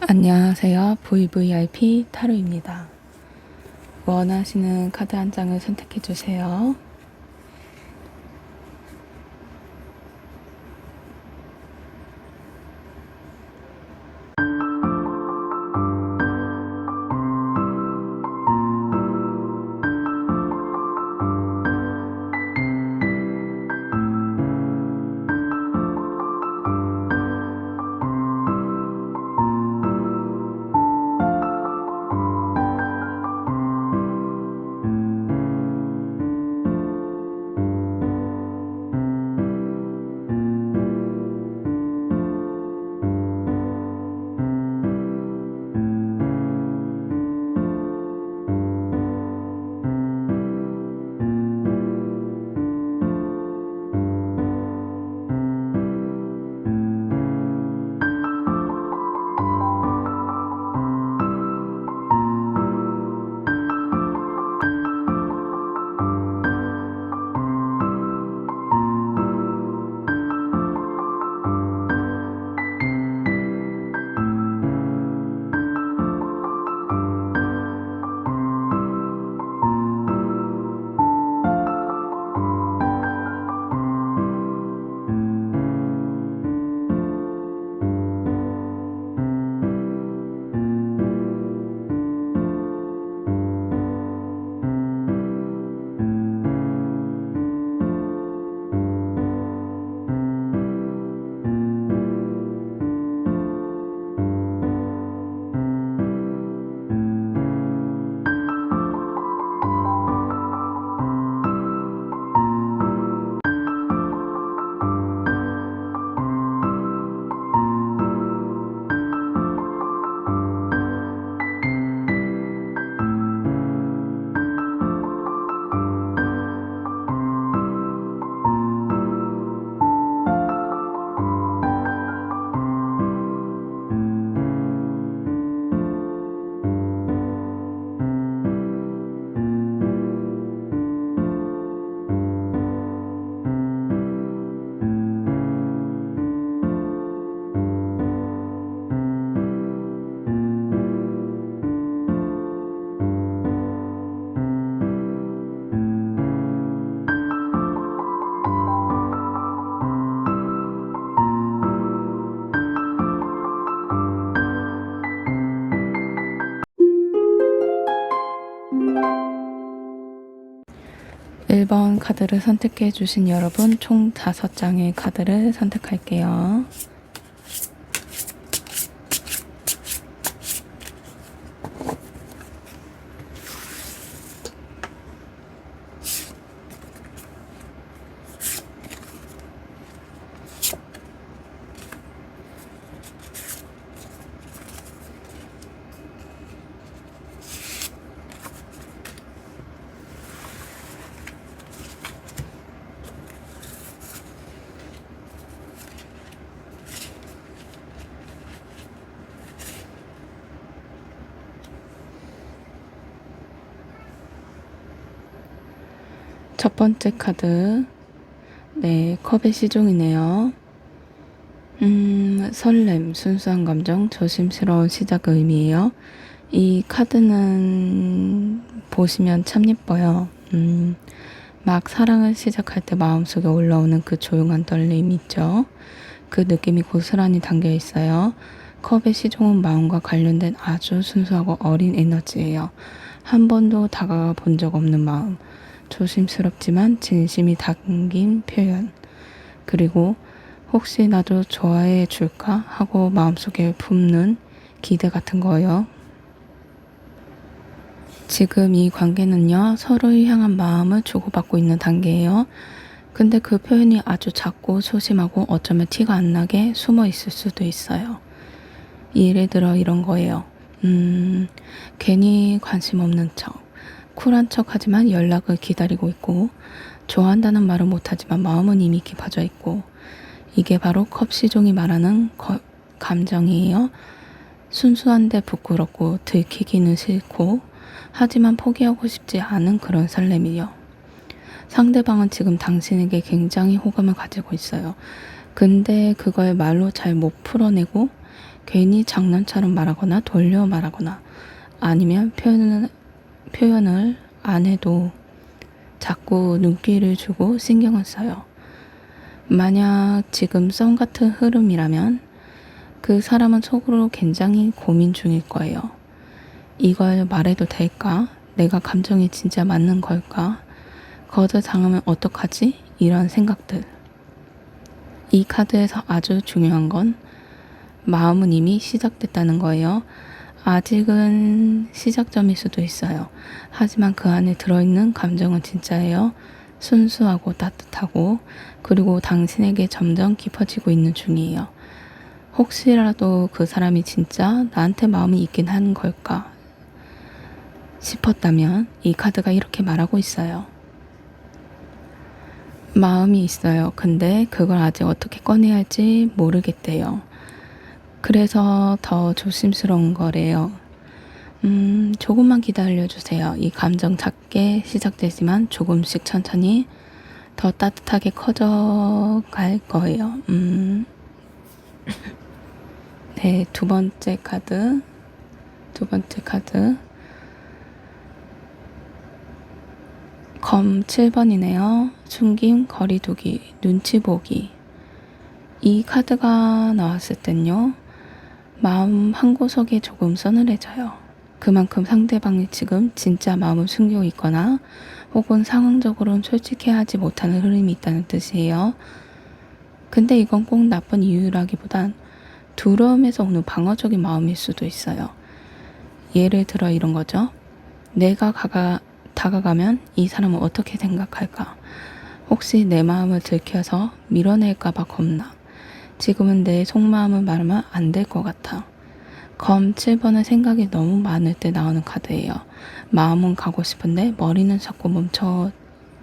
안녕하세요. VVIP 타로입니다. 원하시는 카드 한 장을 선택해 주세요. 일 번 카드를 선택해 주신 여러분 총 5장의 카드를 선택할게요. 첫 번째 카드, 네, 컵의 시종이네요. 설렘, 순수한 감정, 조심스러운 시작의 의미예요. 이 카드는 보시면 참 예뻐요. 막 사랑을 시작할 때 마음속에 올라오는 그 조용한 떨림 있죠. 그 느낌이 고스란히 담겨 있어요. 컵의 시종은 마음과 관련된 아주 순수하고 어린 에너지예요. 한 번도 다가가 본 적 없는 마음. 조심스럽지만 진심이 담긴 표현. 그리고 혹시 나도 좋아해 줄까 하고 마음속에 품는 기대 같은 거예요. 지금 이 관계는요, 서로를 향한 마음을 주고받고 있는 단계예요. 근데 그 표현이 아주 작고 소심하고 어쩌면 티가 안 나게 숨어 있을 수도 있어요. 예를 들어 이런 거예요. 괜히 관심 없는 척. 쿨한 척 하지만 연락을 기다리고 있고, 좋아한다는 말은 못하지만 마음은 이미 깊어져 있고, 이게 바로 컵시종이 말하는 감정이에요. 순수한데 부끄럽고 들키기는 싫고 하지만 포기하고 싶지 않은 그런 설렘이요. 상대방은 지금 당신에게 굉장히 호감을 가지고 있어요. 근데 그걸 말로 잘 못 풀어내고 괜히 장난처럼 말하거나 돌려 말하거나 아니면 표현을 안 해도 자꾸 눈길을 주고 신경을 써요. 만약 지금 썸 같은 흐름이라면 그 사람은 속으로 굉장히 고민 중일 거예요. 이걸 말해도 될까? 내가 감정이 진짜 맞는 걸까? 거절당하면 어떡하지? 이런 생각들. 이 카드에서 아주 중요한 건 마음은 이미 시작됐다는 거예요. 아직은 시작점일 수도 있어요. 하지만 그 안에 들어있는 감정은 진짜예요. 순수하고 따뜻하고 그리고 당신에게 점점 깊어지고 있는 중이에요. 혹시라도 그 사람이 진짜 나한테 마음이 있긴 한 걸까 싶었다면 이 카드가 이렇게 말하고 있어요. 마음이 있어요. 근데 그걸 아직 어떻게 꺼내야 할지 모르겠대요. 그래서 더 조심스러운 거래요. 조금만 기다려주세요. 이 감정 작게 시작되지만 조금씩 천천히 더 따뜻하게 커져 갈 거예요. 네, 두 번째 카드. 검 7번이네요. 숨김, 거리두기, 눈치 보기. 이 카드가 나왔을 땐요. 마음 한구석에 조금 서늘해져요. 그만큼 상대방이 지금 진짜 마음을 숨기고 있거나 혹은 상황적으로는 솔직해하지 못하는 흐름이 있다는 뜻이에요. 근데 이건 꼭 나쁜 이유라기보단 두려움에서 오는 방어적인 마음일 수도 있어요. 예를 들어 이런 거죠. 내가 다가가면 이 사람은 어떻게 생각할까? 혹시 내 마음을 들켜서 밀어낼까봐 겁나. 지금은 내 속마음을 말하면 안 될 것 같아. 검 7번은 생각이 너무 많을 때 나오는 카드예요. 마음은 가고 싶은데 머리는 자꾸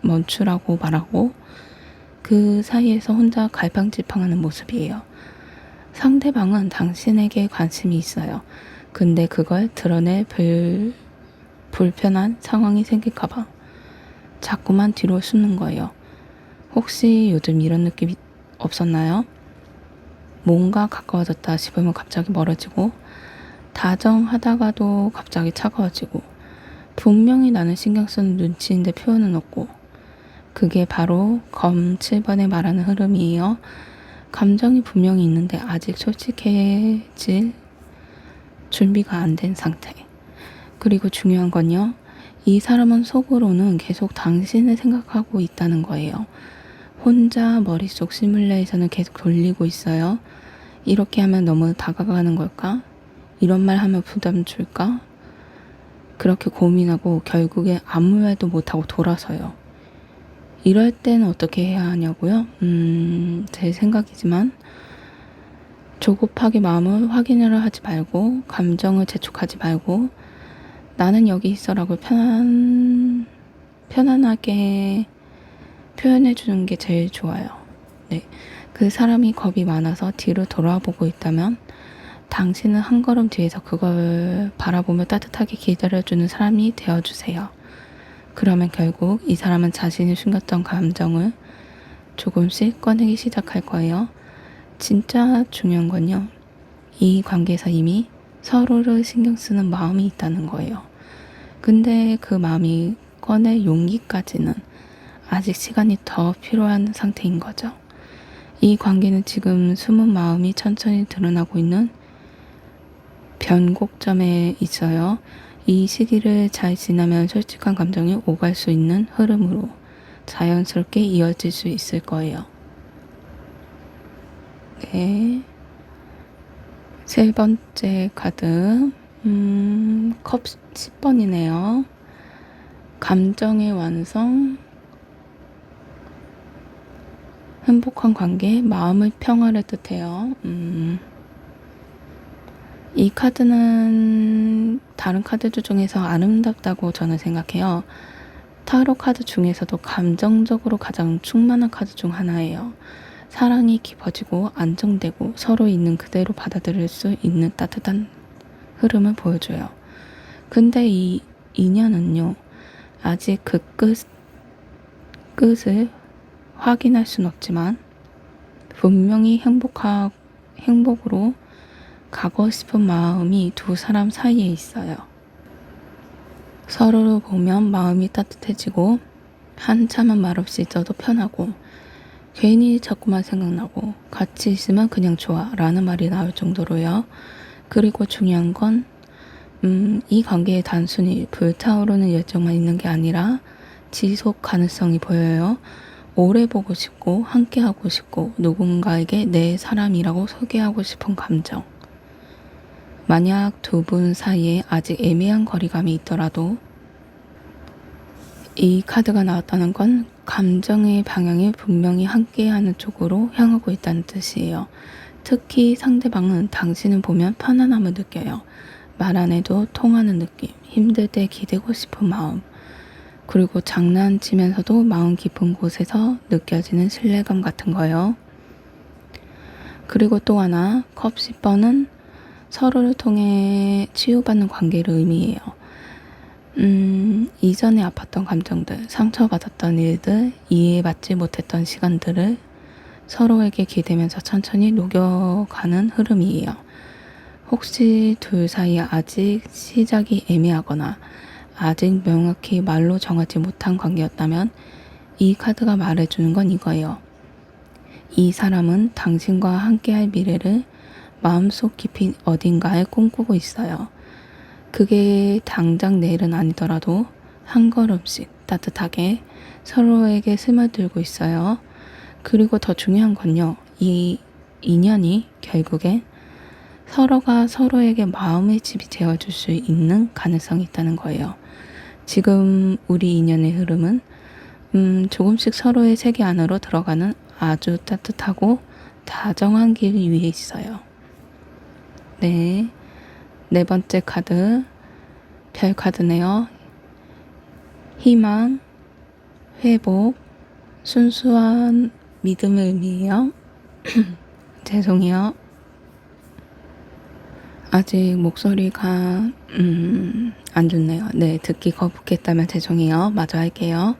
멈추라고 말하고 그 사이에서 혼자 갈팡질팡하는 모습이에요. 상대방은 당신에게 관심이 있어요. 근데 그걸 드러낼 불편한 상황이 생길까봐 자꾸만 뒤로 숨는 거예요. 혹시 요즘 이런 느낌 없었나요? 뭔가 가까워졌다 싶으면 갑자기 멀어지고 다정하다가도 갑자기 차가워지고 분명히 나는 신경 쓰는 눈치인데 표현은 없고 그게 바로 검 7번에 말하는 흐름이에요. 감정이 분명히 있는데 아직 솔직해질 준비가 안 된 상태. 그리고 중요한 건요. 이 사람은 속으로는 계속 당신을 생각하고 있다는 거예요. 혼자 머릿속 시뮬레이션을 계속 돌리고 있어요. 이렇게 하면 너무 다가가는 걸까? 이런 말 하면 부담 줄까? 그렇게 고민하고 결국에 아무 말도 못하고 돌아서요. 이럴 때는 어떻게 해야 하냐고요? 제 생각이지만 조급하게 마음을 확인을 하지 말고 감정을 재촉하지 말고 나는 여기 있어라고 편안하게 표현해 주는 게 제일 좋아요. 네. 그 사람이 겁이 많아서 뒤로 돌아보고 있다면 당신은 한 걸음 뒤에서 그걸 바라보며 따뜻하게 기다려주는 사람이 되어주세요. 그러면 결국 이 사람은 자신이 숨겼던 감정을 조금씩 꺼내기 시작할 거예요. 진짜 중요한 건요. 이 관계에서 이미 서로를 신경 쓰는 마음이 있다는 거예요. 근데 그 마음이 꺼낼 용기까지는 아직 시간이 더 필요한 상태인 거죠. 이 관계는 지금 숨은 마음이 천천히 드러나고 있는 변곡점에 있어요. 이 시기를 잘 지나면 솔직한 감정이 오갈 수 있는 흐름으로 자연스럽게 이어질 수 있을 거예요. 네. 세 번째 카드, 컵 10번이네요. 감정의 완성, 행복한 관계, 마음의 평화를 뜻해요. 이 카드는 다른 카드들 중에서 아름답다고 저는 생각해요. 타로 카드 중에서도 감정적으로 가장 충만한 카드 중 하나예요. 사랑이 깊어지고 안정되고 서로 있는 그대로 받아들일 수 있는 따뜻한 흐름을 보여줘요. 근데 이 인연은요, 아직 그 끝을 확인할 순 없지만 분명히 행복으로 가고 싶은 마음이 두 사람 사이에 있어요. 서로를 보면 마음이 따뜻해지고 한참은 말없이 있어도 편하고 괜히 자꾸만 생각나고 같이 있으면 그냥 좋아 라는 말이 나올 정도로요. 그리고 중요한 건 이 관계에 단순히 불타오르는 열정만 있는 게 아니라 지속 가능성이 보여요. 오래 보고 싶고 함께 하고 싶고 누군가에게 내 사람이라고 소개하고 싶은 감정. 만약 두 분 사이에 아직 애매한 거리감이 있더라도 이 카드가 나왔다는 건 감정의 방향이 분명히 함께하는 쪽으로 향하고 있다는 뜻이에요. 특히 상대방은 당신을 보면 편안함을 느껴요. 말 안 해도 통하는 느낌, 힘들 때 기대고 싶은 마음, 그리고 장난치면서도 마음 깊은 곳에서 느껴지는 신뢰감 같은 거요. 그리고 또 하나, 컵 10번은 서로를 통해 치유받는 관계를 의미해요. 이전에 아팠던 감정들, 상처받았던 일들, 이해받지 못했던 시간들을 서로에게 기대면서 천천히 녹여가는 흐름이에요. 혹시 둘 사이에 아직 시작이 애매하거나 아직 명확히 말로 정하지 못한 관계였다면 이 카드가 말해주는 건 이거예요. 이 사람은 당신과 함께할 미래를 마음속 깊이 어딘가에 꿈꾸고 있어요. 그게 당장 내일은 아니더라도 한 걸음씩 따뜻하게 서로에게 스며들고 있어요. 그리고 더 중요한 건요. 이 인연이 결국엔 서로가 서로에게 마음의 집이 되어줄 수 있는 가능성이 있다는 거예요. 지금 우리 인연의 흐름은 조금씩 서로의 세계 안으로 들어가는 아주 따뜻하고 다정한 길 위에 있어요. 네, 네 번째 카드, 별 카드네요. 희망, 회복, 순수한 믿음을 의미해요. 죄송해요. 아직 목소리가 안 좋네요. 네, 듣기 거북했다면 죄송해요. 마저 할게요.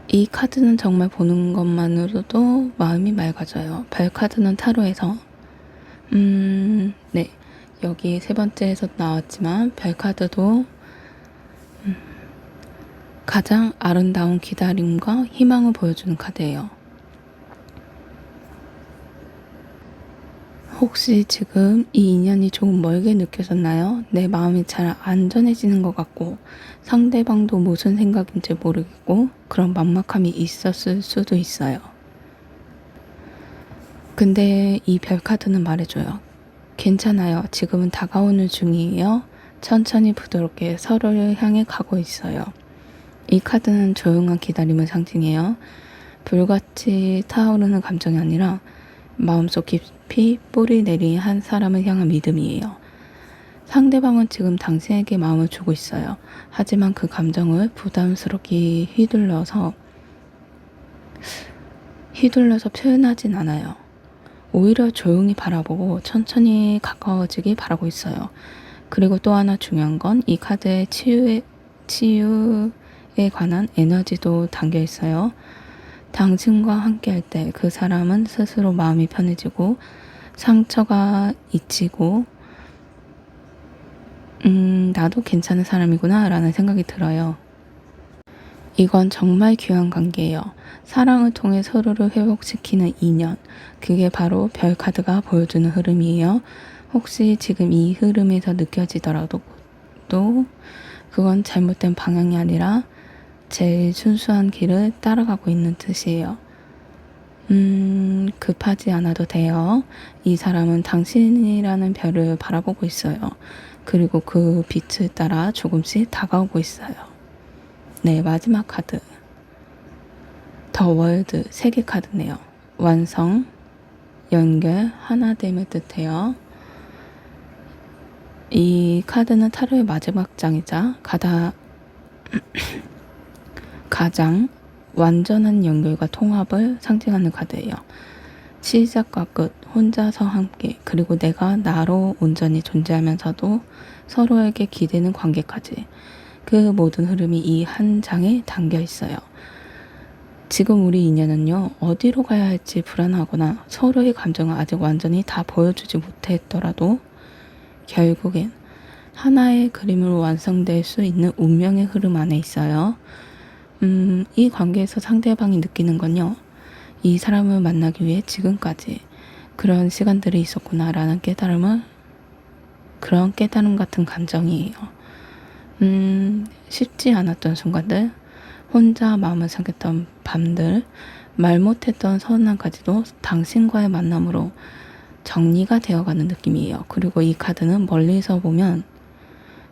이 카드는 정말 보는 것만으로도 마음이 맑아져요. 별 카드는 타로에서 네, 여기 세 번째에서 나왔지만 별 카드도 가장 아름다운 기다림과 희망을 보여주는 카드예요. 혹시 지금 이 인연이 조금 멀게 느껴졌나요? 내 마음이 잘 안전해지는 것 같고 상대방도 무슨 생각인지 모르겠고 그런 막막함이 있었을 수도 있어요. 근데 이 별 카드는 말해줘요. 괜찮아요. 지금은 다가오는 중이에요. 천천히 부드럽게 서로를 향해 가고 있어요. 이 카드는 조용한 기다림을 상징해요. 불같이 타오르는 감정이 아니라 마음속 깊이 뿌리 내린 한 사람을 향한 믿음이에요. 상대방은 지금 당신에게 마음을 주고 있어요. 하지만 그 감정을 부담스럽게 휘둘러서 표현하진 않아요. 오히려 조용히 바라보고 천천히 가까워지길 바라고 있어요. 그리고 또 하나 중요한 건 이 카드의 치유에 관한 에너지도 담겨 있어요. 당신과 함께 할 때 그 사람은 스스로 마음이 편해지고 상처가 잊히고 나도 괜찮은 사람이구나 라는 생각이 들어요. 이건 정말 귀한 관계예요. 사랑을 통해 서로를 회복시키는 인연. 그게 바로 별 카드가 보여주는 흐름이에요. 혹시 지금 이 흐름에서 느껴지더라도 그건 잘못된 방향이 아니라 제일 순수한 길을 따라가고 있는 뜻이에요. 급하지 않아도 돼요. 이 사람은 당신이라는 별을 바라보고 있어요. 그리고 그 빛을 따라 조금씩 다가오고 있어요. 네, 마지막 카드. 더 월드, 세계 카드네요. 완성, 연결, 하나됨을 뜻해요. 이 카드는 타로의 마지막 장이자 가장 완전한 연결과 통합을 상징하는 카드예요. 시작과 끝, 혼자서 함께, 그리고 내가 나로 온전히 존재하면서도 서로에게 기대는 관계까지, 그 모든 흐름이 이 한 장에 담겨 있어요. 지금 우리 인연은요, 어디로 가야 할지 불안하거나 서로의 감정을 아직 완전히 다 보여주지 못했더라도 결국엔 하나의 그림으로 완성될 수 있는 운명의 흐름 안에 있어요. 이 관계에서 상대방이 느끼는 건요, 이 사람을 만나기 위해 지금까지 그런 시간들이 있었구나라는 그런 깨달음 같은 감정이에요. 쉽지 않았던 순간들, 혼자 마음을 삼켰던 밤들, 말 못했던 서운함까지도 당신과의 만남으로 정리가 되어가는 느낌이에요. 그리고 이 카드는 멀리서 보면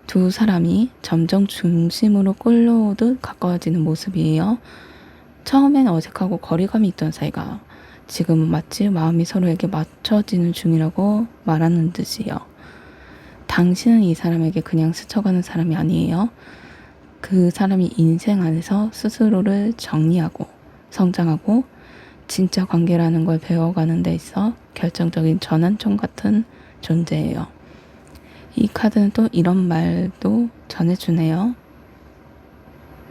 두 사람이 점점 중심으로 끌려오듯 가까워지는 모습이에요. 처음엔 어색하고 거리감이 있던 사이가 지금은 마치 마음이 서로에게 맞춰지는 중이라고 말하는 듯이요. 당신은 이 사람에게 그냥 스쳐가는 사람이 아니에요. 그 사람이 인생 안에서 스스로를 정리하고 성장하고 진짜 관계라는 걸 배워가는 데 있어 결정적인 전환점 같은 존재예요. 이 카드는 또 이런 말도 전해주네요.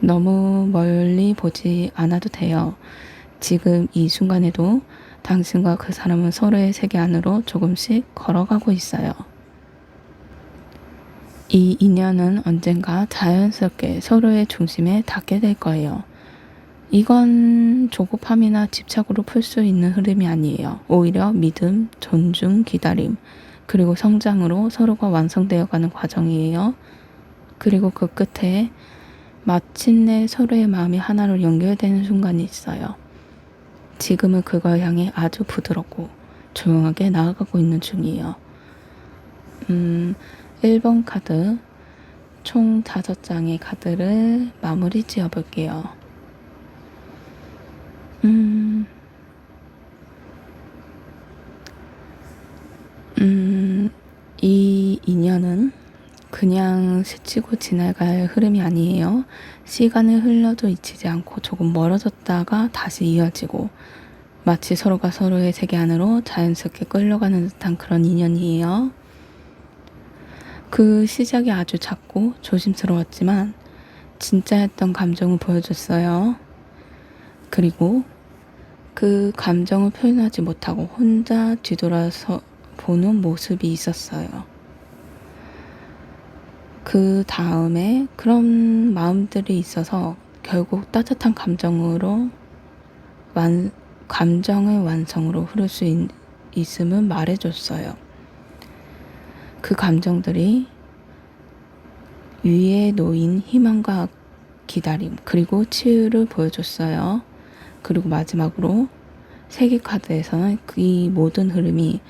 너무 멀리 보지 않아도 돼요. 지금 이 순간에도 당신과 그 사람은 서로의 세계 안으로 조금씩 걸어가고 있어요. 이 인연은 언젠가 자연스럽게 서로의 중심에 닿게 될 거예요. 이건 조급함이나 집착으로 풀 수 있는 흐름이 아니에요. 오히려 믿음, 존중, 기다림, 그리고 성장으로 서로가 완성되어가는 과정이에요. 그리고 그 끝에 마침내 서로의 마음이 하나로 연결되는 순간이 있어요. 지금은 그걸 향해 아주 부드럽고 조용하게 나아가고 있는 중이에요. 1번 카드, 총 5장의 카드를 마무리 지어 볼게요. 이 인연은 그냥 스치고 지나갈 흐름이 아니에요. 시간이 흘러도 잊히지 않고 조금 멀어졌다가 다시 이어지고 마치 서로가 서로의 세계 안으로 자연스럽게 끌려가는 듯한 그런 인연이에요. 그 시작이 아주 작고 조심스러웠지만 진짜였던 감정을 보여줬어요. 그리고 그 감정을 표현하지 못하고 혼자 뒤돌아서 보는 모습이 있었어요. 그 다음에 그런 마음들이 있어서 결국 따뜻한 감정을 완성으로 흐를 수 있음을 말해줬어요. 그 감정들이 위에 놓인 희망과 기다림, 그리고 치유를 보여줬어요. 그리고 마지막으로 세계 카드에서는 이 모든 흐름이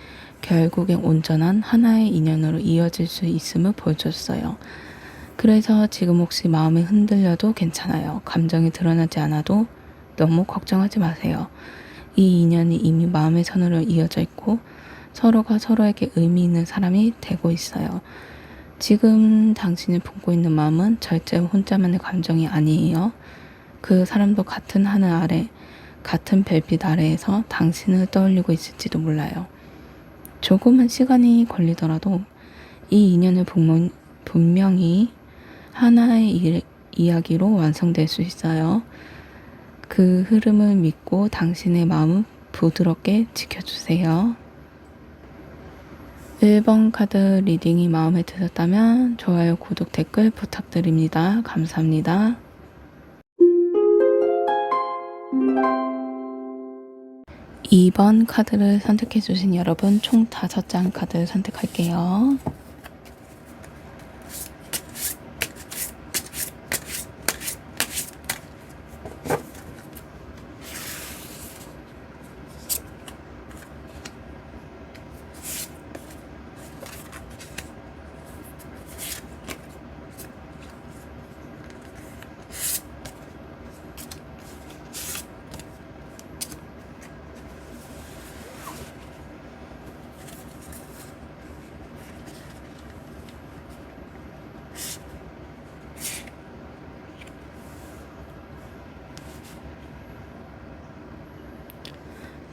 결국엔 온전한 하나의 인연으로 이어질 수 있음을 보여줬어요. 그래서 지금 혹시 마음이 흔들려도 괜찮아요. 감정이 드러나지 않아도 너무 걱정하지 마세요. 이 인연이 이미 마음의 선으로 이어져 있고 서로가 서로에게 의미 있는 사람이 되고 있어요. 지금 당신이 품고 있는 마음은 절대 혼자만의 감정이 아니에요. 그 사람도 같은 하늘 아래, 같은 별빛 아래에서 당신을 떠올리고 있을지도 몰라요. 조금은 시간이 걸리더라도 이 인연을 분명히 하나의 이야기로 완성될 수 있어요. 그 흐름을 믿고 당신의 마음을 부드럽게 지켜주세요. 1번 카드 리딩이 마음에 드셨다면 좋아요, 구독, 댓글 부탁드립니다. 감사합니다. 2번 카드를 선택해주신 여러분, 총 5장 카드 선택할게요.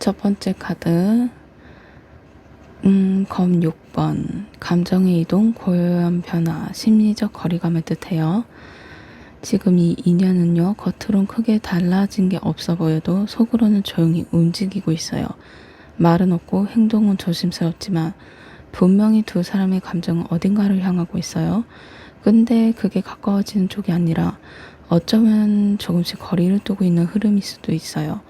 첫 번째 카드, 검 6번, 감정의 이동, 고요한 변화, 심리적 거리감을 뜻해요. 지금 이 인연은요, 겉으론 크게 달라진 게 없어 보여도 속으로는 조용히 움직이고 있어요. 말은 없고 행동은 조심스럽지만 분명히 두 사람의 감정은 어딘가를 향하고 있어요. 근데 그게 가까워지는 쪽이 아니라 어쩌면 조금씩 거리를 두고 있는 흐름일 수도 있어요.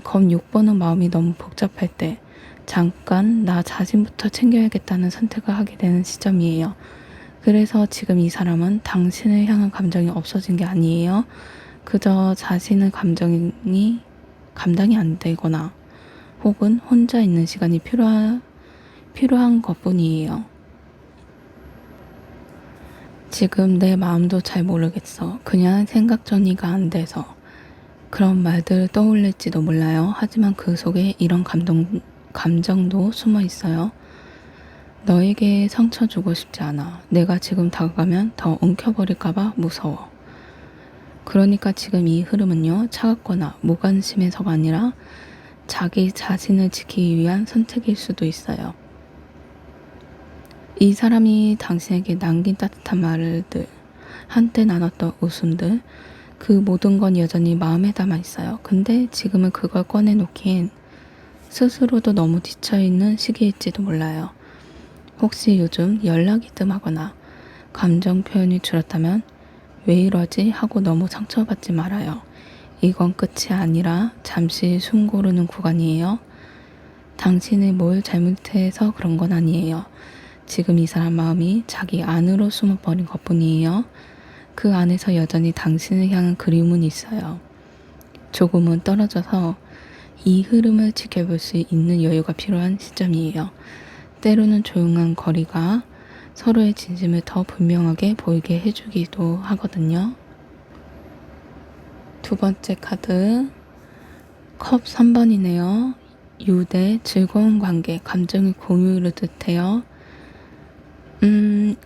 검 6번은 마음이 너무 복잡할 때 잠깐 나 자신부터 챙겨야겠다는 선택을 하게 되는 시점이에요. 그래서 지금 이 사람은 당신을 향한 감정이 없어진 게 아니에요. 그저 자신의 감정이 감당이 안 되거나 혹은 혼자 있는 시간이 필요한 것뿐이에요. 지금 내 마음도 잘 모르겠어. 그냥 생각 정리가 안 돼서. 그런 말들을 떠올릴지도 몰라요. 하지만 그 속에 이런 감정도 숨어 있어요. 너에게 상처 주고 싶지 않아. 내가 지금 다가가면 더 엉켜버릴까봐 무서워. 그러니까 지금 이 흐름은요, 차갑거나 무관심해서가 아니라 자기 자신을 지키기 위한 선택일 수도 있어요. 이 사람이 당신에게 남긴 따뜻한 말들, 한때 나눴던 웃음들, 그 모든 건 여전히 마음에 담아 있어요. 근데 지금은 그걸 꺼내놓기엔 스스로도 너무 지쳐있는 시기일지도 몰라요. 혹시 요즘 연락이 뜸하거나 감정 표현이 줄었다면 왜 이러지 하고 너무 상처받지 말아요. 이건 끝이 아니라 잠시 숨 고르는 구간이에요. 당신이 뭘 잘못해서 그런 건 아니에요. 지금 이 사람 마음이 자기 안으로 숨어버린 것뿐이에요. 그 안에서 여전히 당신을 향한 그리움은 있어요. 조금은 떨어져서 이 흐름을 지켜볼 수 있는 여유가 필요한 시점이에요. 때로는 조용한 거리가 서로의 진심을 더 분명하게 보이게 해주기도 하거든요. 두 번째 카드, 컵 3번이네요. 유대, 즐거운 관계, 감정의 공유를 뜻해요.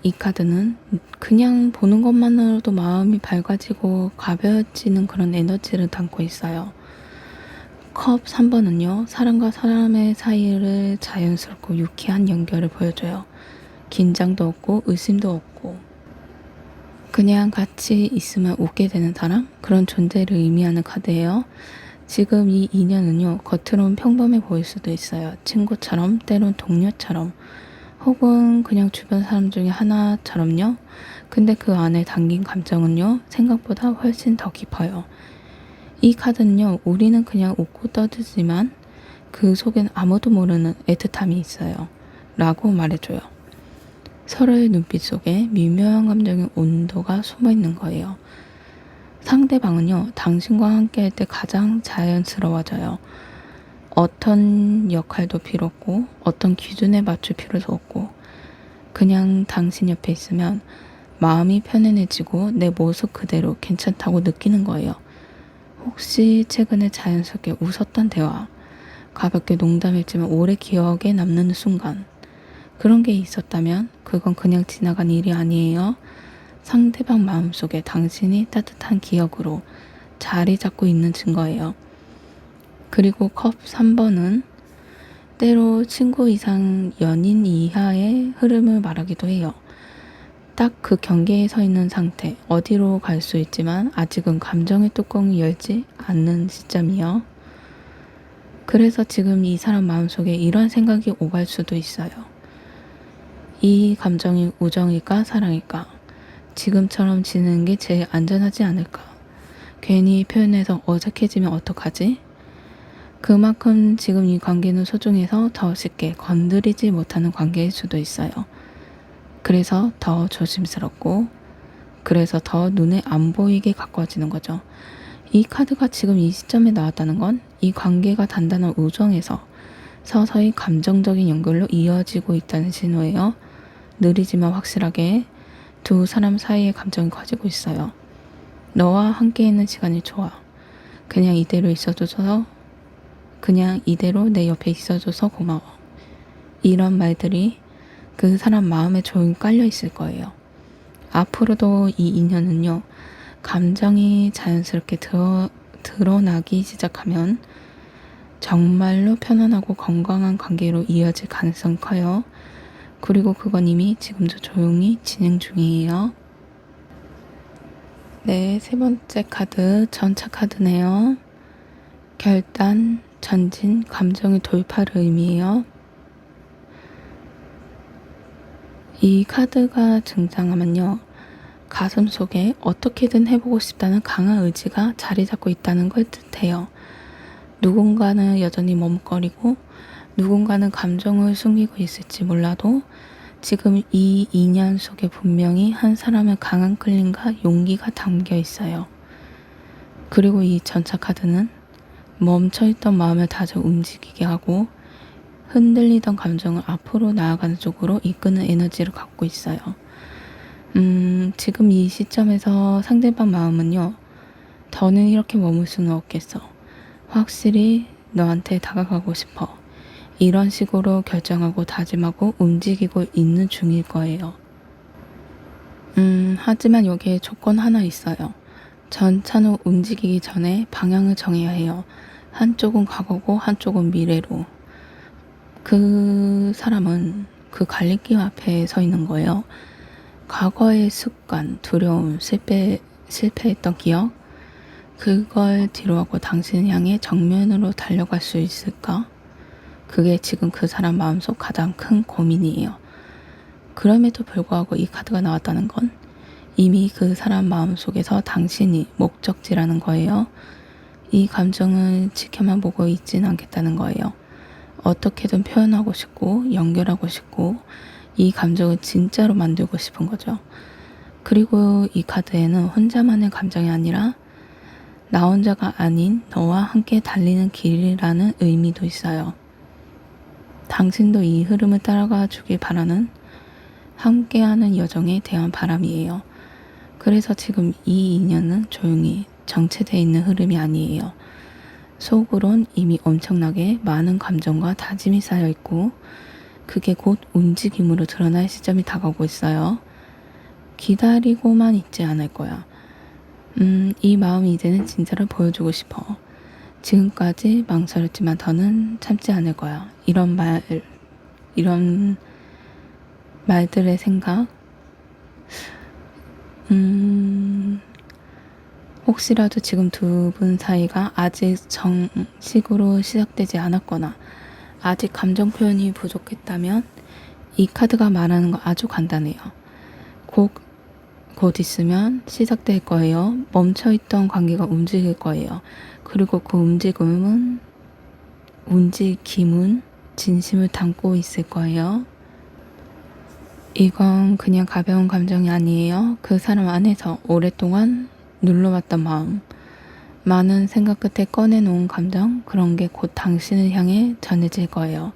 이 카드는 그냥 보는 것만으로도 마음이 밝아지고 가벼워지는 그런 에너지를 담고 있어요. 컵 3번은요, 사람과 사람의 사이를 자연스럽고 유쾌한 연결을 보여줘요. 긴장도 없고 의심도 없고 그냥 같이 있으면 웃게 되는 사람? 그런 존재를 의미하는 카드예요. 지금 이 인연은요, 겉으로는 평범해 보일 수도 있어요. 친구처럼, 때론 동료처럼, 혹은 그냥 주변 사람 중에 하나처럼요. 근데 그 안에 담긴 감정은요, 생각보다 훨씬 더 깊어요. 이 카드는요, 우리는 그냥 웃고 떠들지만 그 속엔 아무도 모르는 애틋함이 있어요. 라고 말해줘요. 서로의 눈빛 속에 미묘한 감정의 온도가 숨어 있는 거예요. 상대방은요, 당신과 함께 할 때 가장 자연스러워져요. 어떤 역할도 필요 없고 어떤 기준에 맞출 필요도 없고 그냥 당신 옆에 있으면 마음이 편안해지고 내 모습 그대로 괜찮다고 느끼는 거예요. 혹시 최근에 자연스럽게 웃었던 대화, 가볍게 농담했지만 오래 기억에 남는 순간, 그런 게 있었다면 그건 그냥 지나간 일이 아니에요. 상대방 마음속에 당신이 따뜻한 기억으로 자리 잡고 있는 증거예요. 그리고 컵 3번은 때로 친구 이상 연인 이하의 흐름을 말하기도 해요. 딱 그 경계에 서 있는 상태, 어디로 갈 수 있지만 아직은 감정의 뚜껑이 열지 않는 시점이요. 그래서 지금 이 사람 마음속에 이런 생각이 오갈 수도 있어요. 이 감정이 우정일까 사랑일까? 지금처럼 지내는 게 제일 안전하지 않을까? 괜히 표현해서 어색해지면 어떡하지? 그만큼 지금 이 관계는 소중해서 더 쉽게 건드리지 못하는 관계일 수도 있어요. 그래서 더 조심스럽고 그래서 더 눈에 안 보이게 가까워지는 거죠. 이 카드가 지금 이 시점에 나왔다는 건 이 관계가 단단한 우정에서 서서히 감정적인 연결로 이어지고 있다는 신호예요. 느리지만 확실하게 두 사람 사이의 감정이 커지고 있어요. 너와 함께 있는 시간이 좋아. 그냥 이대로 내 옆에 있어줘서 고마워. 이런 말들이 그 사람 마음에 조용히 깔려 있을 거예요. 앞으로도 이 인연은요, 감정이 자연스럽게 드러나기 시작하면 정말로 편안하고 건강한 관계로 이어질 가능성이 커요. 그리고 그건 이미 지금도 조용히 진행 중이에요. 네, 세 번째 카드 전차 카드네요. 결단, 전진, 감정의 돌파를 의미해요. 이 카드가 등장하면요, 가슴 속에 어떻게든 해보고 싶다는 강한 의지가 자리 잡고 있다는 걸 뜻해요. 누군가는 여전히 머뭇거리고 누군가는 감정을 숨기고 있을지 몰라도 지금 이 인연 속에 분명히 한 사람의 강한 끌림과 용기가 담겨 있어요. 그리고 이 전차 카드는 멈춰있던 마음을 다시 움직이게 하고 흔들리던 감정을 앞으로 나아가는 쪽으로 이끄는 에너지를 갖고 있어요. 지금 이 시점에서 상대방 마음은요, 더는 이렇게 머물 수는 없겠어. 확실히 너한테 다가가고 싶어. 이런 식으로 결정하고 다짐하고 움직이고 있는 중일 거예요. 하지만 여기에 조건 하나 있어요. 전차는 움직이기 전에 방향을 정해야 해요. 한쪽은 과거고 한쪽은 미래로. 그 사람은 그 갈림길 앞에 서 있는 거예요. 과거의 습관, 두려움, 실패했던 기억, 그걸 뒤로하고 당신을 향해 정면으로 달려갈 수 있을까? 그게 지금 그 사람 마음속 가장 큰 고민이에요. 그럼에도 불구하고 이 카드가 나왔다는 건 이미 그 사람 마음속에서 당신이 목적지라는 거예요. 이 감정을 지켜만 보고 있진 않겠다는 거예요. 어떻게든 표현하고 싶고 연결하고 싶고 이 감정을 진짜로 만들고 싶은 거죠. 그리고 이 카드에는 혼자만의 감정이 아니라 나 혼자가 아닌 너와 함께 달리는 길이라는 의미도 있어요. 당신도 이 흐름을 따라가 주길 바라는 함께하는 여정에 대한 바람이에요. 그래서 지금 이 인연은 조용히 정체되어 있는 흐름이 아니에요. 속으론 이미 엄청나게 많은 감정과 다짐이 쌓여 있고 그게 곧 움직임으로 드러날 시점이 다가오고 있어요. 기다리고만 있지 않을 거야. 이 마음이 이제는 진짜를 보여주고 싶어. 지금까지 망설였지만 더는 참지 않을 거야. 이런 말들의 생각. 혹시라도 지금 두 분 사이가 아직 정식으로 시작되지 않았거나 아직 감정 표현이 부족했다면 이 카드가 말하는 거 아주 간단해요. 곧 있으면 시작될 거예요. 멈춰있던 관계가 움직일 거예요. 그리고 그 움직임은 진심을 담고 있을 거예요. 이건 그냥 가벼운 감정이 아니에요. 그 사람 안에서 오랫동안 눌러왔던 마음, 많은 생각 끝에 꺼내놓은 감정, 그런 게 곧 당신을 향해 전해질 거예요.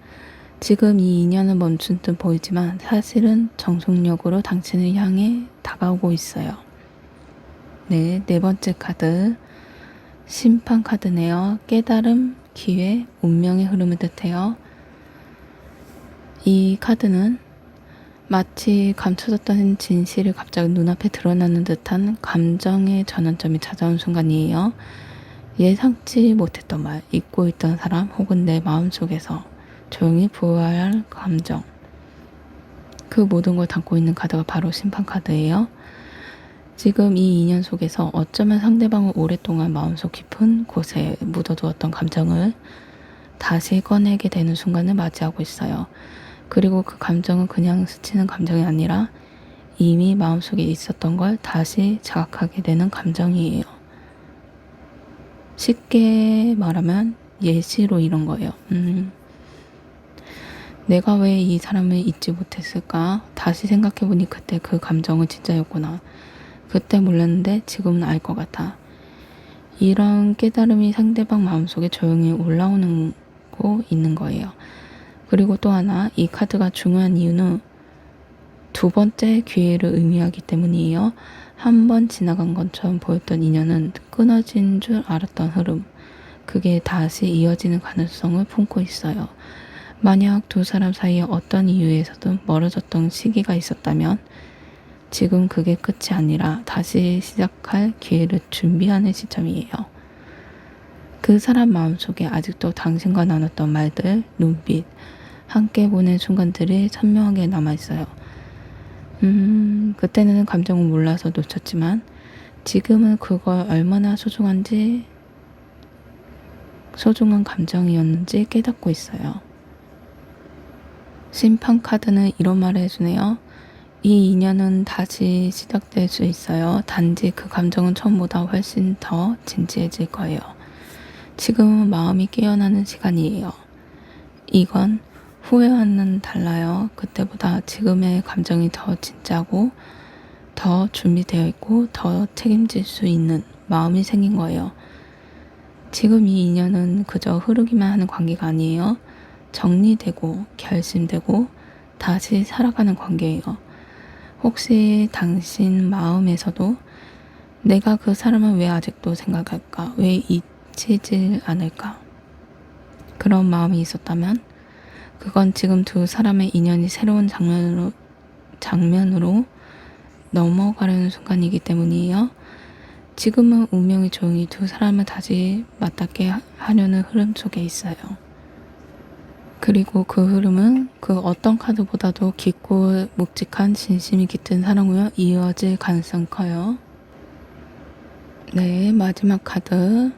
지금 이 인연은 멈춘 듯 보이지만 사실은 정속력으로 당신을 향해 다가오고 있어요. 네, 네 번째 카드 심판 카드네요. 깨달음, 기회, 운명의 흐름을 뜻해요. 이 카드는 마치 감춰졌던 진실이 갑자기 눈앞에 드러나는 듯한 감정의 전환점이 찾아온 순간이에요. 예상치 못했던 말, 잊고 있던 사람 혹은 내 마음속에서 조용히 부활할 감정. 그 모든 걸 담고 있는 카드가 바로 심판 카드예요. 지금 이 인연 속에서 어쩌면 상대방을 오랫동안 마음속 깊은 곳에 묻어두었던 감정을 다시 꺼내게 되는 순간을 맞이하고 있어요. 그리고 그 감정은 그냥 스치는 감정이 아니라 이미 마음속에 있었던 걸 다시 자각하게 되는 감정이에요. 쉽게 말하면 예시로 이런 거예요. 내가 왜 이 사람을 잊지 못했을까? 다시 생각해보니 그때 그 감정은 진짜였구나. 그때 몰랐는데 지금은 알 것 같아. 이런 깨달음이 상대방 마음속에 조용히 올라오는 거 있는 거예요. 그리고 또 하나, 이 카드가 중요한 이유는 두 번째 기회를 의미하기 때문이에요. 한 번 지나간 것처럼 보였던 인연은 끊어진 줄 알았던 흐름, 그게 다시 이어지는 가능성을 품고 있어요. 만약 두 사람 사이에 어떤 이유에서든 멀어졌던 시기가 있었다면 지금 그게 끝이 아니라 다시 시작할 기회를 준비하는 시점이에요. 그 사람 마음속에 아직도 당신과 나눴던 말들, 눈빛, 함께 보낸 순간들이 선명하게 남아있어요. 그때는 감정을 몰라서 놓쳤지만 지금은 그걸 얼마나 소중한 감정이었는지 깨닫고 있어요. 심판 카드는 이런 말을 해주네요. 이 인연은 다시 시작될 수 있어요. 단지 그 감정은 처음보다 훨씬 더 진지해질 거예요. 지금은 마음이 깨어나는 시간이에요. 이건 후회와는 달라요. 그때보다 지금의 감정이 더 진짜고 더 준비되어 있고 더 책임질 수 있는 마음이 생긴 거예요. 지금 이 인연은 그저 흐르기만 하는 관계가 아니에요. 정리되고 결심되고 다시 살아가는 관계예요. 혹시 당신 마음에서도 내가 그 사람을 왜 아직도 생각할까? 왜 잊히질 않을까? 그런 마음이 있었다면 그건 지금 두 사람의 인연이 새로운 장면으로 넘어가려는 순간이기 때문이에요. 지금은 운명이 조용히 두 사람을 다시 맞닿게 하려는 흐름 속에 있어요. 그리고 그 흐름은 그 어떤 카드보다도 깊고 묵직한 진심이 깃든 사랑으로 이어질 가능성이 커요. 네, 마지막 카드.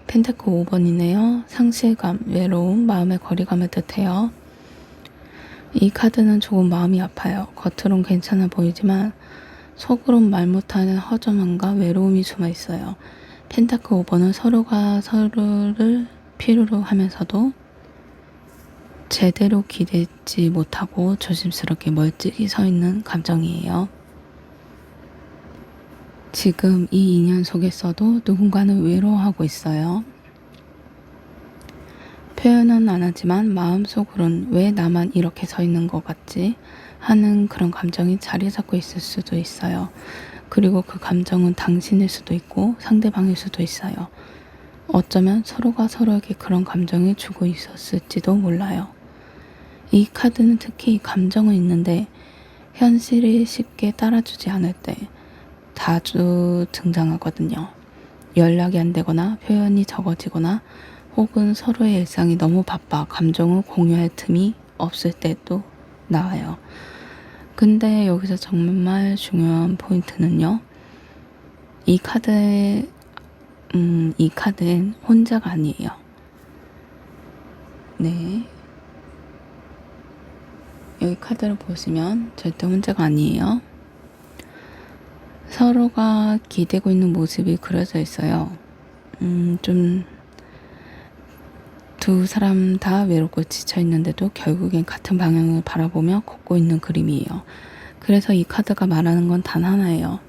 펜타클 5번이네요. 상실감, 외로움, 마음의 거리감을 뜻해요. 이 카드는 조금 마음이 아파요. 겉으론 괜찮아 보이지만 속으론 말 못하는 허전함과 외로움이 숨어 있어요. 펜타클 5번은 서로가 서로를 필요로 하면서도 제대로 기대지 못하고 조심스럽게 멀찍이 서 있는 감정이에요. 지금 이 인연 속에서도 누군가는 외로워하고 있어요. 표현은 안 하지만 마음속으론 왜 나만 이렇게 서 있는 것 같지 하는 그런 감정이 자리 잡고 있을 수도 있어요. 그리고 그 감정은 당신일 수도 있고 상대방일 수도 있어요. 어쩌면 서로가 서로에게 그런 감정을 주고 있었을지도 몰라요. 이 카드는 특히 감정은 있는데 현실이 쉽게 따라주지 않을 때 자주 등장하거든요. 연락이 안 되거나 표현이 적어지거나 혹은 서로의 일상이 너무 바빠 감정을 공유할 틈이 없을 때도 나와요. 근데 여기서 정말 중요한 포인트는요. 이 카드는 혼자가 아니에요. 네. 여기 카드를 보시면 절대 혼자가 아니에요. 서로가 기대고 있는 모습이 그려져 있어요. 좀 두 사람 다 외롭고 지쳐 있는데도 결국엔 같은 방향을 바라보며 걷고 있는 그림이에요. 그래서 이 카드가 말하는 건 단 하나예요.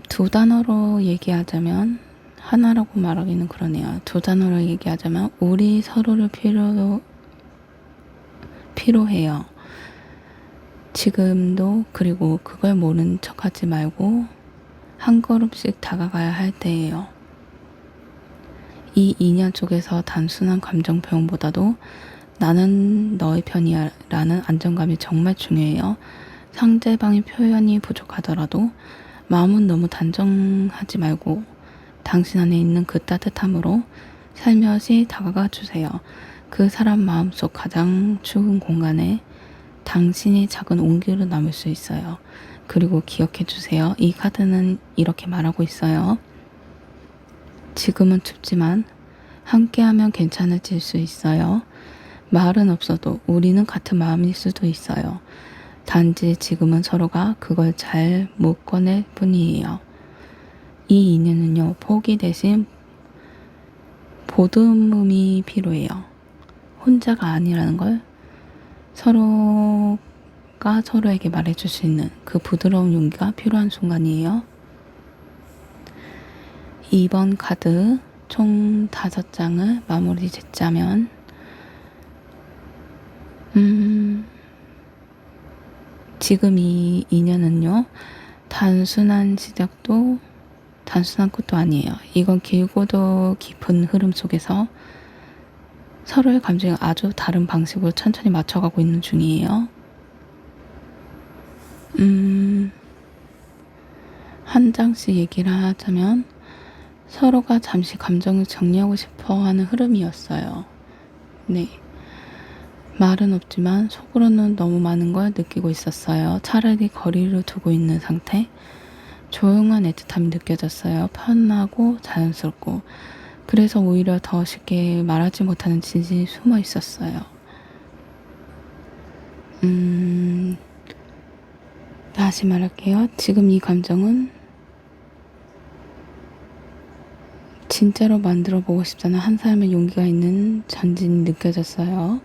두 단어로 얘기하자면 하나라고 말하기는 그러네요. 두 단어로 얘기하자면 우리 서로를 필요해요. 지금도. 그리고 그걸 모른 척하지 말고 한 걸음씩 다가가야 할 때예요. 이 인연 속에서 단순한 감정 표현보다도 나는 너의 편이야 라는 안정감이 정말 중요해요. 상대방의 표현이 부족하더라도 마음은 너무 단정하지 말고 당신 안에 있는 그 따뜻함으로 살며시 다가가 주세요. 그 사람 마음속 가장 추운 공간에 당신이 작은 온기로 남을 수 있어요. 그리고 기억해 주세요. 이 카드는 이렇게 말하고 있어요. 지금은 춥지만 함께하면 괜찮아질 수 있어요. 말은 없어도 우리는 같은 마음일 수도 있어요. 단지 지금은 서로가 그걸 잘 못 꺼낼 뿐이에요. 이 인연은요, 포기 대신 보듬음이 필요해요. 혼자가 아니라는 걸 서로가 서로에게 말해줄 수 있는 그 부드러운 용기가 필요한 순간이에요. 2번 카드 총 5장을 마무리 짓자면 지금 이 인연은요, 단순한 시작도 단순한 끝도 아니에요. 이건 길고도 깊은 흐름 속에서 서로의 감정이 아주 다른 방식으로 천천히 맞춰가고 있는 중이에요. 한 장씩 얘기를 하자면 서로가 잠시 감정을 정리하고 싶어 하는 흐름이었어요. 네. 말은 없지만 속으로는 너무 많은 걸 느끼고 있었어요. 차라리 거리를 두고 있는 상태. 조용한 애틋함이 느껴졌어요. 편하고 자연스럽고. 그래서 오히려 더 쉽게 말하지 못하는 진심이 숨어 있었어요. 다시 말할게요. 지금 이 감정은 진짜로 만들어 보고 싶다는 한 사람의 용기가 있는 전진이 느껴졌어요.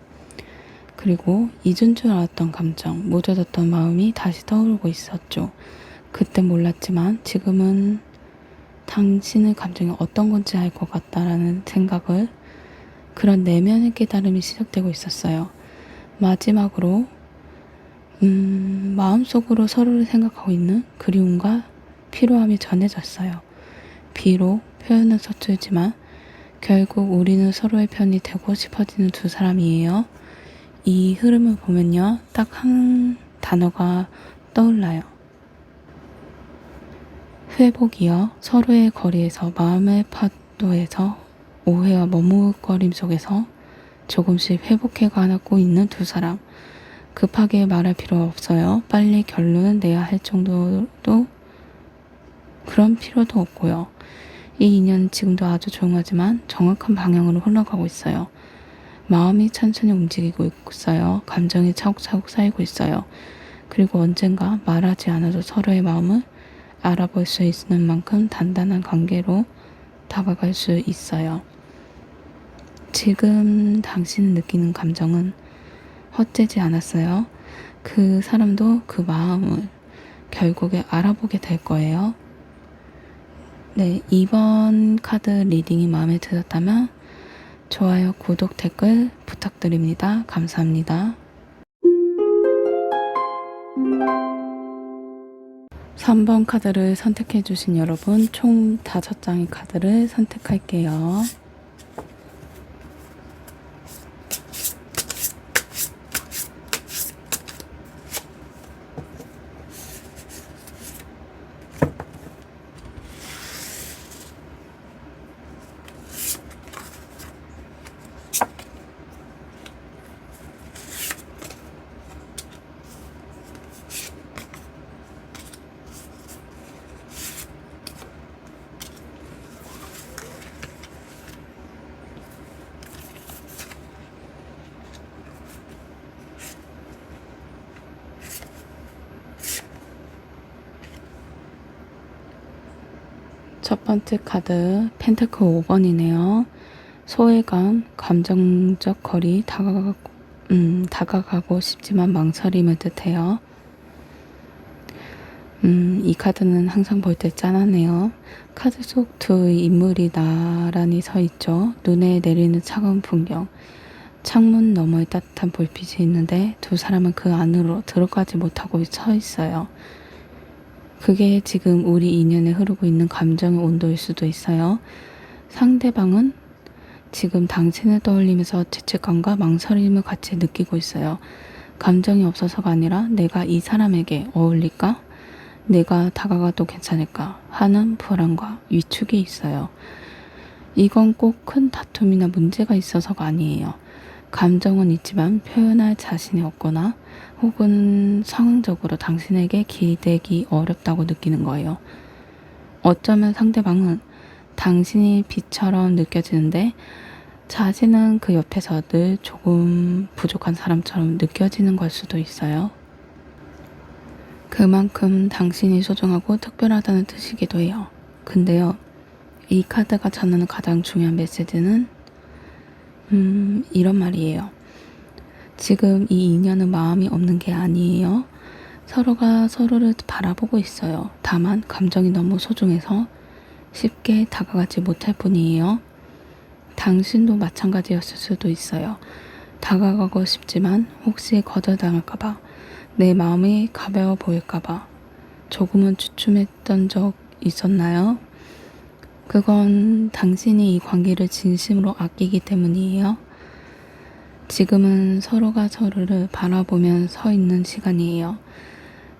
그리고 잊은 줄 알았던 감정, 묻어뒀던 마음이 다시 떠오르고 있었죠. 그때 몰랐지만 지금은 당신의 감정이 어떤 건지 알 것 같다라는 생각을, 그런 내면의 깨달음이 시작되고 있었어요. 마지막으로 마음속으로 서로를 생각하고 있는 그리움과 필요함이 전해졌어요. 비록 표현은 서툴지만 결국 우리는 서로의 편이 되고 싶어지는 두 사람이에요. 이 흐름을 보면요, 딱 한 단어가 떠올라요. 회복이요. 서로의 거리에서, 마음의 파도에서, 오해와 머뭇거림 속에서 조금씩 회복해가고 있는 두 사람. 급하게 말할 필요 없어요. 빨리 결론을 내야 할 정도도 그런 필요도 없고요. 이 인연은 지금도 아주 조용하지만 정확한 방향으로 흘러가고 있어요. 마음이 천천히 움직이고 있어요. 감정이 차곡차곡 쌓이고 있어요. 그리고 언젠가 말하지 않아도 서로의 마음을 알아볼 수 있는 만큼 단단한 관계로 다가갈 수 있어요. 지금 당신이 느끼는 감정은 헛되지 않았어요. 그 사람도 그 마음을 결국에 알아보게 될 거예요. 네, 이번 카드 리딩이 마음에 드셨다면 좋아요, 구독, 댓글 부탁드립니다. 감사합니다. 3번 카드를 선택해 주신 여러분, 총 5장의 카드를 선택할게요. 첫 번째 카드 펜타클 5번이네요. 소외감, 감정적 거리, 다가가고 싶지만 망설임을 뜻해요. 이 카드는 항상 볼 때 짠하네요. 카드 속 두 인물이 나란히 서 있죠. 눈에 내리는 차가운 풍경, 창문 너머에 따뜻한 불빛이 있는데 두 사람은 그 안으로 들어가지 못하고 서 있어요. 그게 지금 우리 인연에 흐르고 있는 감정의 온도일 수도 있어요. 상대방은 지금 당신을 떠올리면서 죄책감과 망설임을 같이 느끼고 있어요. 감정이 없어서가 아니라 내가 이 사람에게 어울릴까? 내가 다가가도 괜찮을까? 하는 불안과 위축이 있어요. 이건 꼭 큰 다툼이나 문제가 있어서가 아니에요. 감정은 있지만 표현할 자신이 없거나 혹은 상황적으로 당신에게 기대기 어렵다고 느끼는 거예요. 어쩌면 상대방은 당신이 빛처럼 느껴지는데 자신은 그 옆에서 늘 조금 부족한 사람처럼 느껴지는 걸 수도 있어요. 그만큼 당신이 소중하고 특별하다는 뜻이기도 해요. 근데요, 이 카드가 전하는 가장 중요한 메시지는 이런 말이에요. 지금 이 인연은 마음이 없는 게 아니에요. 서로가 서로를 바라보고 있어요. 다만 감정이 너무 소중해서 쉽게 다가가지 못할 뿐이에요. 당신도 마찬가지였을 수도 있어요. 다가가고 싶지만 혹시 거절당할까봐, 내 마음이 가벼워 보일까봐 조금은 주춤했던 적 있었나요? 그건 당신이 이 관계를 진심으로 아끼기 때문이에요. 지금은 서로가 서로를 바라보며 서 있는 시간이에요.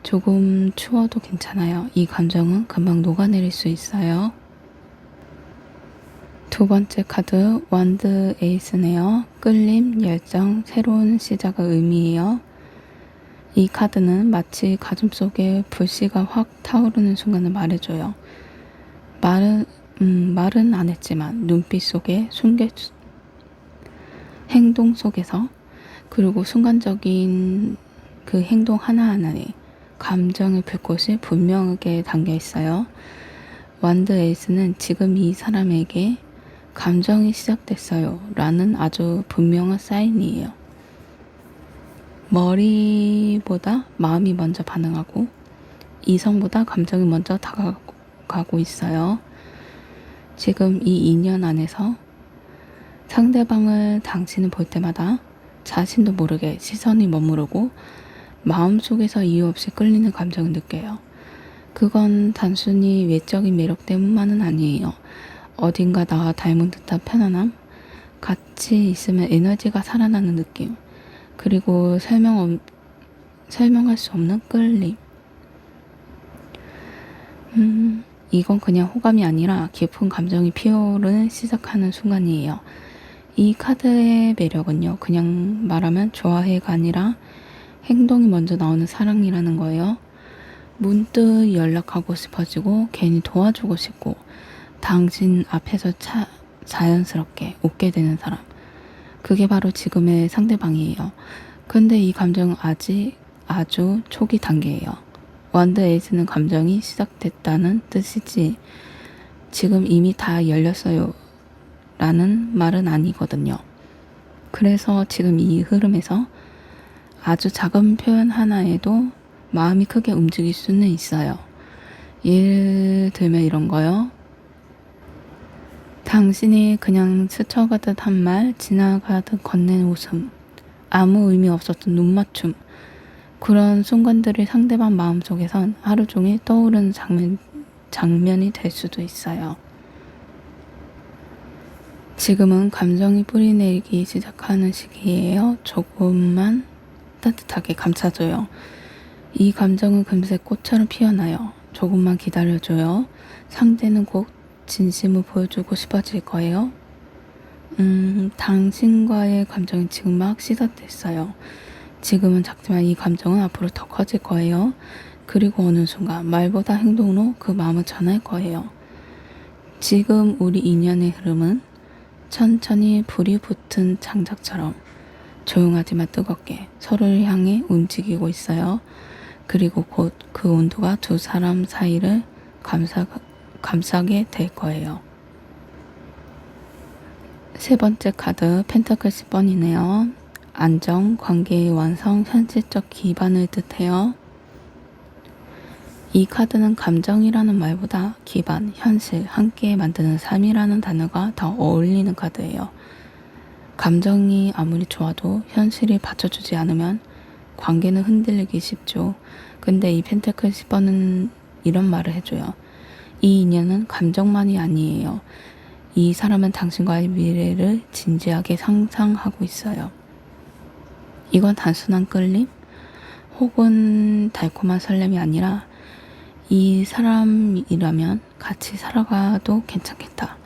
조금 추워도 괜찮아요. 이 감정은 금방 녹아내릴 수 있어요. 두 번째 카드 원드 에이스네요. 끌림, 열정, 새로운 시작을 의미해요. 이 카드는 마치 가슴속에 불씨가 확 타오르는 순간을 말해줘요. 말은 안 했지만 눈빛 속에 행동 속에서 그리고 순간적인 그 행동 하나하나에 감정의 불꽃이 분명하게 담겨 있어요. 원드 에이스는 지금 이 사람에게 감정이 시작됐어요 라는 아주 분명한 사인이에요. 머리보다 마음이 먼저 반응하고 이성보다 감정이 먼저 다가가고 있어요. 지금 이 인연 안에서 상대방을 당신은 볼 때마다 자신도 모르게 시선이 머무르고 마음속에서 이유 없이 끌리는 감정을 느껴요. 그건 단순히 외적인 매력 때문만은 아니에요. 어딘가 나와 닮은 듯한 편안함, 같이 있으면 에너지가 살아나는 느낌, 그리고 설명할 수 없는 끌림. 이건 그냥 호감이 아니라 깊은 감정이 피어오르는 시작하는 순간이에요. 이 카드의 매력은요, 그냥 말하면 좋아해가 아니라 행동이 먼저 나오는 사랑이라는 거예요. 문득 연락하고 싶어지고 괜히 도와주고 싶고 당신 앞에서 자연스럽게 웃게 되는 사람. 그게 바로 지금의 상대방이에요. 근데 이 감정은 아직 아주 초기 단계예요. 원드 에이스는 감정이 시작됐다는 뜻이지 지금 이미 다 열렸어요 라는 말은 아니거든요. 그래서 지금 이 흐름에서 아주 작은 표현 하나에도 마음이 크게 움직일 수는 있어요. 예를 들면 이런 거요. 당신이 그냥 스쳐가듯 한 말, 지나가듯 건넨 웃음, 아무 의미 없었던 눈맞춤, 그런 순간들이 상대방 마음속에선 하루 종일 떠오르는 장면이 될 수도 있어요. 지금은 감정이 뿌리내리기 시작하는 시기예요. 조금만 따뜻하게 감싸줘요. 이 감정은 금세 꽃처럼 피어나요. 조금만 기다려줘요. 상대는 곧 진심을 보여주고 싶어질 거예요. 당신과의 감정이 지금 막 시작됐어요. 지금은 작지만 이 감정은 앞으로 더 커질 거예요. 그리고 어느 순간 말보다 행동으로 그 마음을 전할 거예요. 지금 우리 인연의 흐름은 천천히 불이 붙은 장작처럼 조용하지만 뜨겁게 서로를 향해 움직이고 있어요. 그리고 곧 그 온도가 두 사람 사이를 감싸게 될 거예요. 세 번째 카드 펜타클 10번이네요. 안정, 관계의 완성, 현실적 기반을 뜻해요. 이 카드는 감정이라는 말보다 기반, 현실, 함께 만드는 삶이라는 단어가 더 어울리는 카드예요. 감정이 아무리 좋아도 현실이 받쳐주지 않으면 관계는 흔들리기 쉽죠. 근데 이 펜타클 10번은 이런 말을 해줘요. 이 인연은 감정만이 아니에요. 이 사람은 당신과의 미래를 진지하게 상상하고 있어요. 이건 단순한 끌림 혹은 달콤한 설렘이 아니라 이 사람이라면 같이 살아가도 괜찮겠다.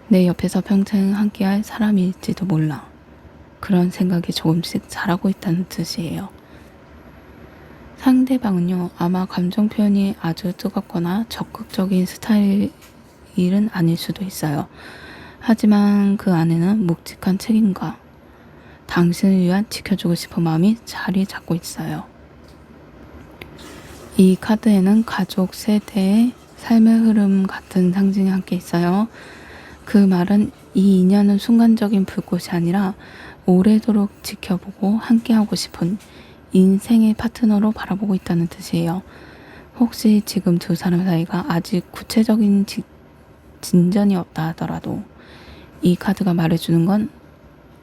내 옆에서 평생 함께할 사람일지도 몰라. 그런 생각이 조금씩 자라고 있다는 뜻이에요. 상대방은요, 아마 감정 표현이 아주 뜨겁거나 적극적인 스타일은 아닐 수도 있어요. 하지만 그 안에는 묵직한 책임과 당신을 위한 지켜주고 싶은 마음이 자리 잡고 있어요. 이 카드에는 가족, 세대의 삶의 흐름 같은 상징이 함께 있어요. 그 말은 이 인연은 순간적인 불꽃이 아니라 오래도록 지켜보고 함께하고 싶은 인생의 파트너로 바라보고 있다는 뜻이에요. 혹시 지금 두 사람 사이가 아직 구체적인 진전이 없다 하더라도 이 카드가 말해주는 건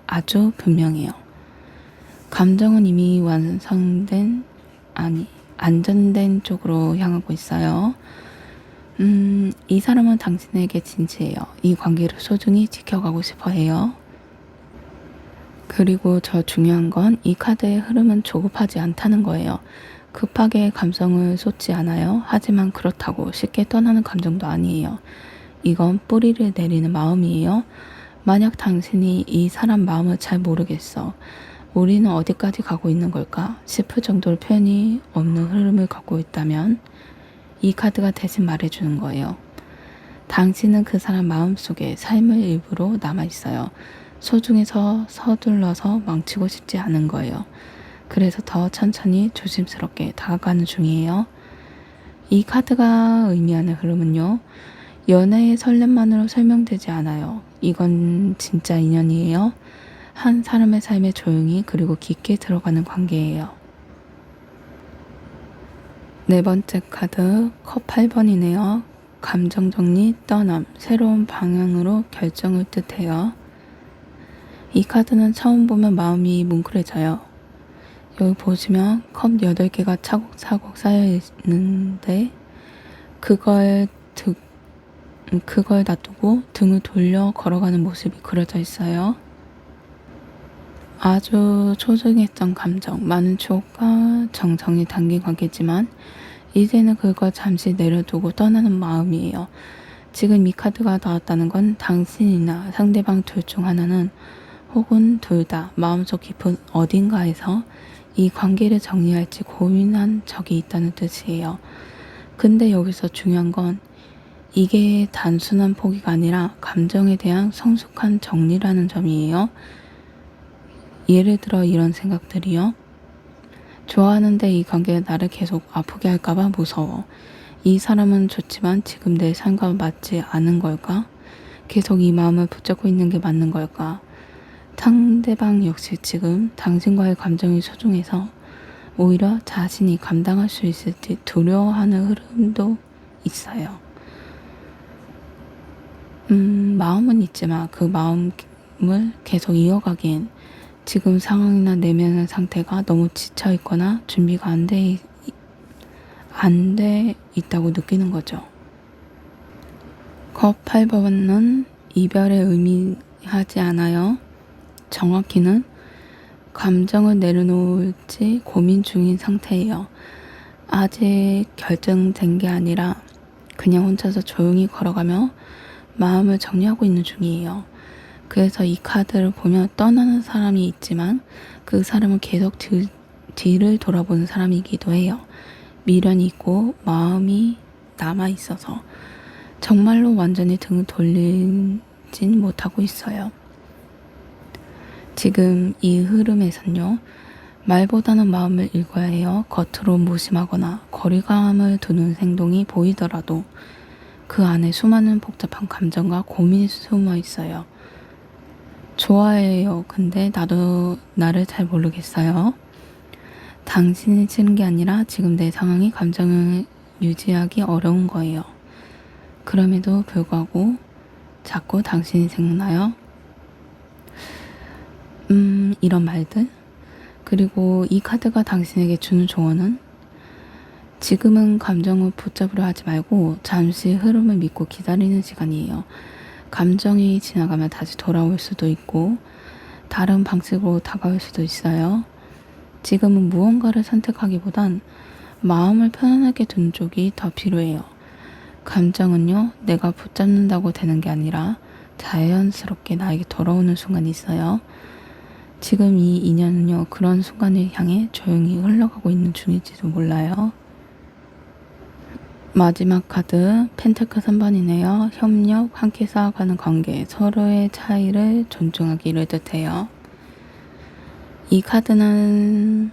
아주 분명해요. 감정은 이미 안전된 쪽으로 향하고 있어요. 이 사람은 당신에게 진지해요. 이 관계를 소중히 지켜가고 싶어 해요. 그리고 더 중요한 건 이 카드의 흐름은 조급하지 않다는 거예요. 급하게 감성을 쏟지 않아요. 하지만 그렇다고 쉽게 떠나는 감정도 아니에요. 이건 뿌리를 내리는 마음이에요. 만약 당신이 이 사람 마음을 잘 모르겠어. 우리는 어디까지 가고 있는 걸까? 싶을 정도로 표현이 없는 흐름을 갖고 있다면 이 카드가 대신 말해주는 거예요. 당신은 그 사람 마음속에 삶의 일부로 남아있어요. 소중해서 서둘러서 망치고 싶지 않은 거예요. 그래서 더 천천히 조심스럽게 다가가는 중이에요. 이 카드가 의미하는 흐름은요. 연애의 설렘만으로 설명되지 않아요. 이건 진짜 인연이에요. 한 사람의 삶에 조용히 그리고 깊게 들어가는 관계예요. 네 번째 카드 컵 8번이네요. 감정정리, 떠남, 새로운 방향으로 결정을 뜻해요. 이 카드는 처음 보면 마음이 뭉클해져요. 여기 보시면 컵 8개가 차곡차곡 쌓여 있는데 그걸 놔두고 등을 돌려 걸어가는 모습이 그려져 있어요. 아주 소중했던 감정, 많은 추억과 정성이 담긴 관계지만 이제는 그걸 잠시 내려두고 떠나는 마음이에요. 지금 이 카드가 나왔다는 건 당신이나 상대방 둘 중 하나는 혹은 둘 다 마음속 깊은 어딘가에서 이 관계를 정리할지 고민한 적이 있다는 뜻이에요. 근데 여기서 중요한 건 이게 단순한 포기가 아니라 감정에 대한 성숙한 정리라는 점이에요. 예를 들어 이런 생각들이요. 좋아하는데 이 관계가 나를 계속 아프게 할까봐 무서워. 이 사람은 좋지만 지금 내 삶과 맞지 않은 걸까? 계속 이 마음을 붙잡고 있는 게 맞는 걸까? 상대방 역시 지금 당신과의 감정이 소중해서 오히려 자신이 감당할 수 있을지 두려워하는 흐름도 있어요. 마음은 있지만 그 마음을 계속 이어가기엔 지금 상황이나 내면의 상태가 너무 지쳐 있거나 준비가 안 돼 있다고 느끼는 거죠. 컵 8번은 이별에 의미하지 않아요. 정확히는 감정을 내려놓을지 고민 중인 상태예요. 아직 결정된 게 아니라 그냥 혼자서 조용히 걸어가며 마음을 정리하고 있는 중이에요. 그래서 이 카드를 보면 떠나는 사람이 있지만 그 사람은 계속 뒤를 돌아보는 사람이기도 해요. 미련이 있고 마음이 남아있어서 정말로 완전히 등을 돌리진 못하고 있어요. 지금 이 흐름에선요. 말보다는 마음을 읽어야 해요. 겉으로 무심하거나 거리감을 두는 행동이 보이더라도 그 안에 수많은 복잡한 감정과 고민이 숨어 있어요. 좋아해요. 근데 나도 나를 잘 모르겠어요. 당신이 싫은 게 아니라 지금 내 상황이 감정을 유지하기 어려운 거예요. 그럼에도 불구하고 자꾸 당신이 생각나요. 이런 말들. 그리고 이 카드가 당신에게 주는 조언은 지금은 감정을 붙잡으려 하지 말고 잠시 흐름을 믿고 기다리는 시간이에요. 감정이 지나가면 다시 돌아올 수도 있고 다른 방식으로 다가올 수도 있어요. 지금은 무언가를 선택하기보단 마음을 편안하게 두는 쪽이 더 필요해요. 감정은요, 내가 붙잡는다고 되는 게 아니라 자연스럽게 나에게 돌아오는 순간이 있어요. 지금 이 인연은요, 그런 순간을 향해 조용히 흘러가고 있는 중일지도 몰라요. 마지막 카드 펜타클 3번이네요. 협력, 함께 쌓아가는 관계, 서로의 차이를 존중하기를 뜻해요. 이 카드는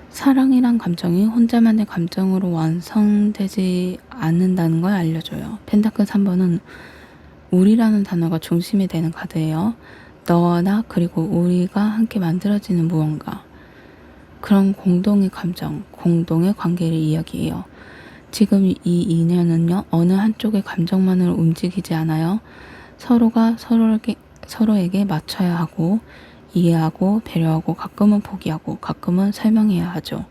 사랑이란 감정이 혼자만의 감정으로 완성되지 않는다는 걸 알려줘요. 펜타클 3번은 우리라는 단어가 중심이 되는 카드예요. 너와 나 그리고 우리가 함께 만들어지는 무언가. 그런 공동의 감정, 공동의 관계를 이야기해요. 지금 이 인연은요. 어느 한쪽의 감정만으로 움직이지 않아요. 서로가 서로에게 맞춰야 하고 이해하고 배려하고 가끔은 포기하고 가끔은 설명해야 하죠.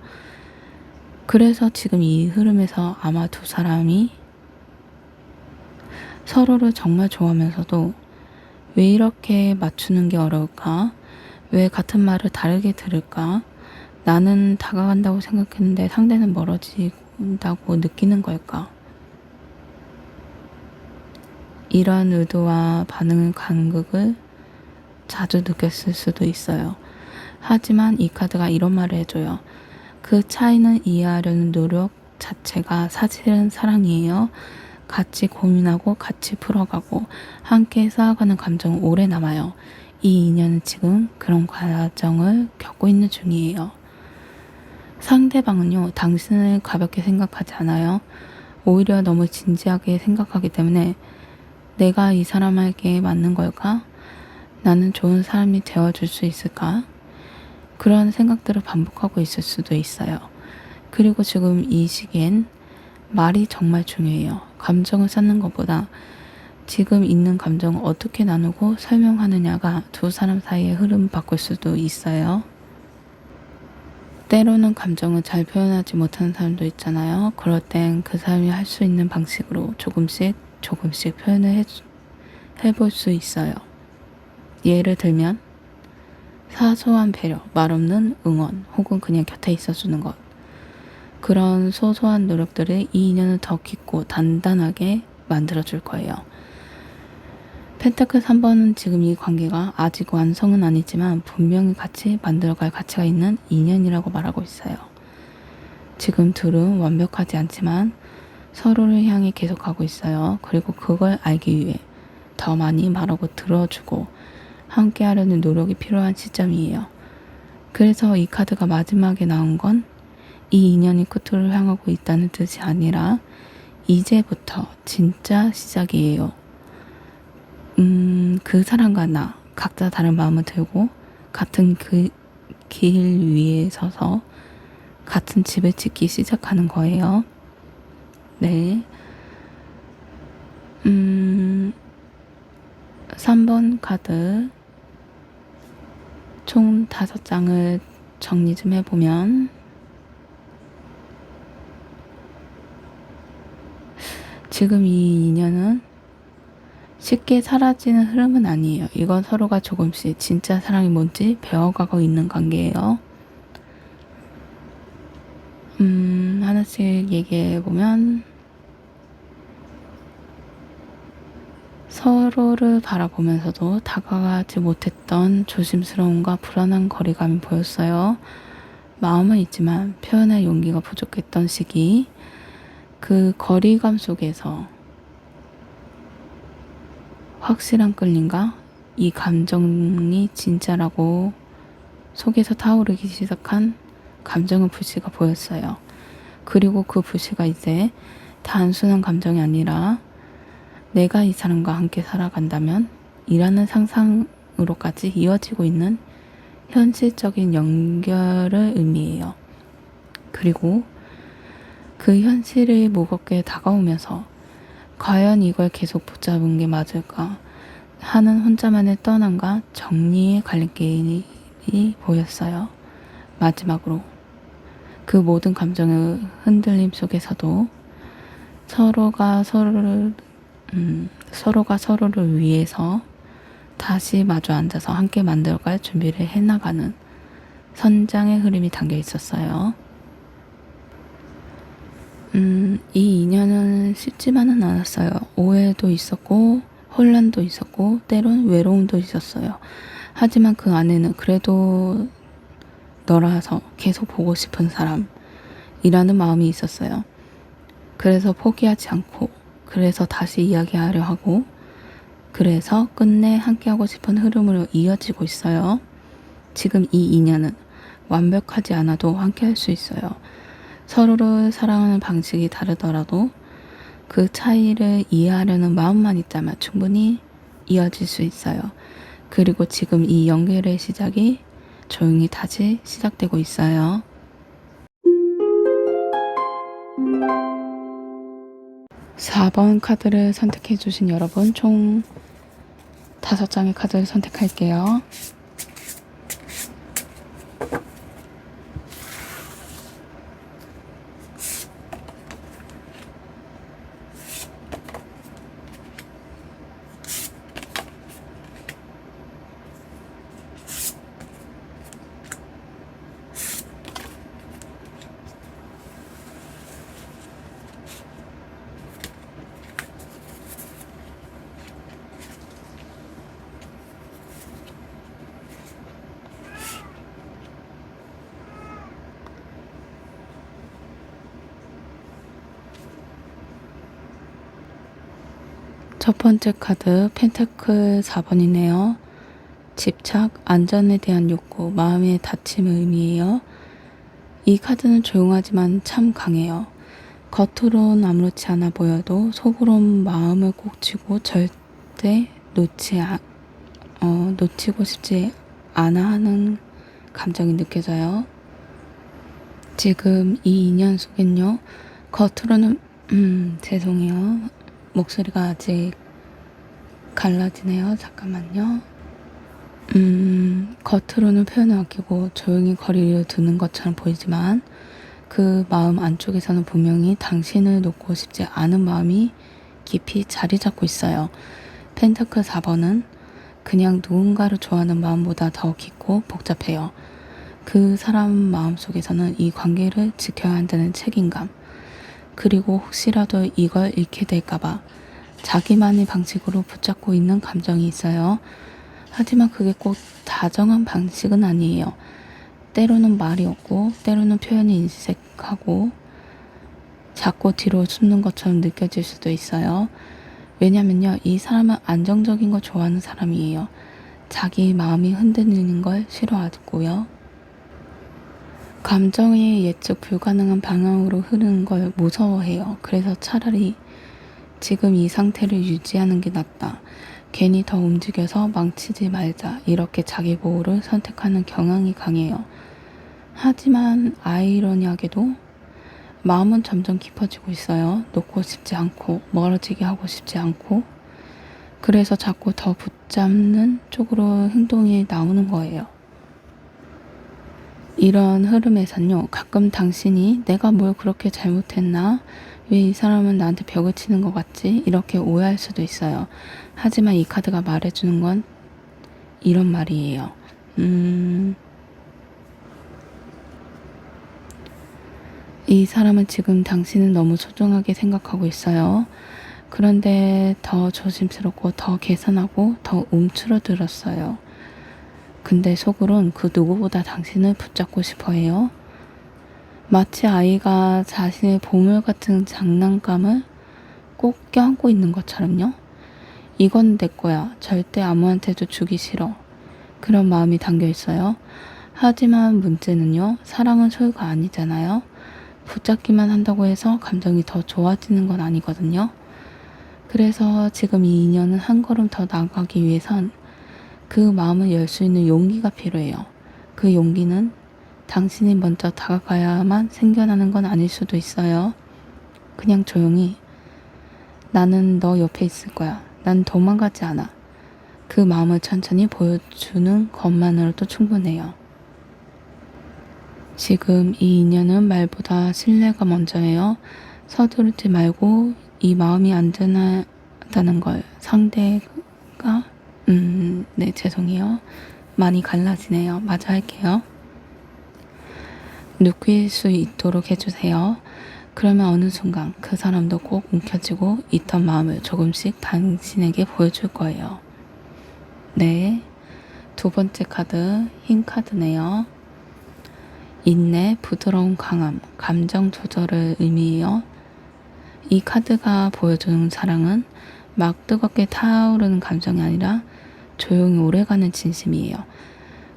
그래서 지금 이 흐름에서 아마 두 사람이 서로를 정말 좋아하면서도 왜 이렇게 맞추는 게 어려울까? 왜 같은 말을 다르게 들을까? 나는 다가간다고 생각했는데 상대는 멀어진다고 느끼는 걸까? 이런 의도와 반응의 간극을 자주 느꼈을 수도 있어요. 하지만 이 카드가 이런 말을 해줘요. 그 차이는 이해하려는 노력 자체가 사실은 사랑이에요. 같이 고민하고 같이 풀어가고 함께 쌓아가는 감정은 오래 남아요. 이 인연은 지금 그런 과정을 겪고 있는 중이에요. 상대방은요, 당신을 가볍게 생각하지 않아요. 오히려 너무 진지하게 생각하기 때문에 내가 이 사람에게 맞는 걸까? 나는 좋은 사람이 되어줄 수 있을까? 그런 생각들을 반복하고 있을 수도 있어요. 그리고 지금 이 시기엔 말이 정말 중요해요. 감정을 쌓는 것보다 지금 있는 감정을 어떻게 나누고 설명하느냐가 두 사람 사이의 흐름 바꿀 수도 있어요. 때로는 감정을 잘 표현하지 못하는 사람도 있잖아요. 그럴 땐 그 사람이 할 수 있는 방식으로 조금씩 표현을 해볼 수 있어요. 예를 들면 사소한 배려, 말없는 응원, 혹은 그냥 곁에 있어주는 것. 그런 소소한 노력들이 이 인연을 더 깊고 단단하게 만들어줄 거예요. 펜타클 3번은 지금 이 관계가 아직 완성은 아니지만 분명히 같이 만들어갈 가치가 있는 인연이라고 말하고 있어요. 지금 둘은 완벽하지 않지만 서로를 향해 계속하고 있어요. 그리고 그걸 알기 위해 더 많이 말하고 들어주고 함께 하려는 노력이 필요한 시점이에요. 그래서 이 카드가 마지막에 나온 건 이 인연이 끝으로 향하고 있다는 뜻이 아니라 이제부터 진짜 시작이에요. 그 사람과 나 각자 다른 마음을 들고 같은 그 길 위에 서서 같은 집을 짓기 시작하는 거예요. 네. 3번 카드 총 5장을 정리 좀 해보면 지금 이 인연은 쉽게 사라지는 흐름은 아니에요. 이건 서로가 조금씩 진짜 사랑이 뭔지 배워가고 있는 관계예요. 하나씩 얘기해보면 서로를 바라보면서도 다가가지 못했던 조심스러움과 불안한 거리감이 보였어요. 마음은 있지만 표현할 용기가 부족했던 시기, 그 거리감 속에서 확실한 끌림과 이 감정이 진짜라고 속에서 타오르기 시작한 감정의 불씨가 보였어요. 그리고 그 불씨가 이제 단순한 감정이 아니라 내가 이 사람과 함께 살아간다면 이라는 상상으로까지 이어지고 있는 현실적인 연결을 의미해요. 그리고 그 현실이 무겁게 다가오면서 과연 이걸 계속 붙잡은 게 맞을까 하는 혼자만의 떠남과 정리의 갈림길이 보였어요. 마지막으로 그 모든 감정의 흔들림 속에서도 서로가 서로를 위해서 다시 마주 앉아서 함께 만들어갈 준비를 해나가는 선장의 흐름이 담겨 있었어요. 이 인연은 쉽지만은 않았어요. 오해도 있었고 혼란도 있었고 때론 외로움도 있었어요. 하지만 그 안에는 그래도 너라서 계속 보고 싶은 사람이라는 마음이 있었어요. 그래서 포기하지 않고, 그래서 다시 이야기하려 하고, 그래서 끝내 함께하고 싶은 흐름으로 이어지고 있어요. 지금 이 인연은 완벽하지 않아도 함께할 수 있어요. 서로를 사랑하는 방식이 다르더라도 그 차이를 이해하려는 마음만 있다면 충분히 이어질 수 있어요. 그리고 지금 이 연결의 시작이 조용히 다시 시작되고 있어요. (4번) 카드를 선택해 주신 여러분, 총 5장의 카드를 선택할게요. 첫 번째 카드 펜타클 4번이네요. 집착, 안전에 대한 욕구, 마음의 다침을 의미해요. 이 카드는 조용하지만 참 강해요. 겉으론 아무렇지 않아 보여도 속으론 마음을 꼭 쥐고 절대 놓치고 싶지 않아 하는 감정이 느껴져요. 지금 이 인연 속엔요, 겉으로는 죄송해요. 목소리가 아직 갈라지네요. 잠깐만요. 겉으로는 표현을 아끼고 조용히 거리를 두는 것처럼 보이지만 그 마음 안쪽에서는 분명히 당신을 놓고 싶지 않은 마음이 깊이 자리 잡고 있어요. 펜타클 4번은 그냥 누군가를 좋아하는 마음보다 더 깊고 복잡해요. 그 사람 마음속에서는 이 관계를 지켜야 한다는 책임감, 그리고 혹시라도 이걸 잃게 될까봐 자기만의 방식으로 붙잡고 있는 감정이 있어요. 하지만 그게 꼭 다정한 방식은 아니에요. 때로는 말이 없고 때로는 표현이 인색하고 자꾸 뒤로 숨는 것처럼 느껴질 수도 있어요. 왜냐면요, 이 사람은 안정적인 걸 좋아하는 사람이에요. 자기 마음이 흔들리는 걸 싫어하고요. 감정이 예측 불가능한 방향으로 흐르는 걸 무서워해요. 그래서 차라리 지금 이 상태를 유지하는 게 낫다. 괜히 더 움직여서 망치지 말자. 이렇게 자기 보호를 선택하는 경향이 강해요. 하지만 아이러니하게도 마음은 점점 깊어지고 있어요. 놓고 싶지 않고 멀어지게 하고 싶지 않고, 그래서 자꾸 더 붙잡는 쪽으로 행동이 나오는 거예요. 이런 흐름에선요, 가끔 당신이 내가 뭘 그렇게 잘못했나? 왜 이 사람은 나한테 벽을 치는 것 같지? 이렇게 오해할 수도 있어요. 하지만 이 카드가 말해주는 건 이런 말이에요. 이 사람은 지금 당신을 너무 소중하게 생각하고 있어요. 그런데 더 조심스럽고 더 계산하고 더 움츠러들었어요. 근데 속으론 그 누구보다 당신을 붙잡고 싶어 해요. 마치 아이가 자신의 보물 같은 장난감을 꼭 껴안고 있는 것처럼요. 이건 내 거야. 절대 아무한테도 주기 싫어. 그런 마음이 담겨 있어요. 하지만 문제는요, 사랑은 소유가 아니잖아요. 붙잡기만 한다고 해서 감정이 더 좋아지는 건 아니거든요. 그래서 지금 이 인연은 한 걸음 더 나아가기 위해선 그 마음을 열 수 있는 용기가 필요해요. 그 용기는 당신이 먼저 다가가야만 생겨나는 건 아닐 수도 있어요. 그냥 조용히 나는 너 옆에 있을 거야. 난 도망가지 않아. 그 마음을 천천히 보여주는 것만으로도 충분해요. 지금 이 인연은 말보다 신뢰가 먼저예요. 서두르지 말고 이 마음이 안전하다는 걸 상대가 네, 죄송해요. 많이 갈라지네요. 마저 할게요. 느낄 수 있도록 해주세요. 그러면 어느 순간 그 사람도 꼭 움켜쥐고 있던 마음을 조금씩 당신에게 보여줄 거예요. 네, 두 번째 카드 흰 카드네요. 인내, 부드러운 강함, 감정 조절을 의미해요. 이 카드가 보여주는 사랑은 막 뜨겁게 타오르는 감정이 아니라 조용히 오래가는 진심이에요.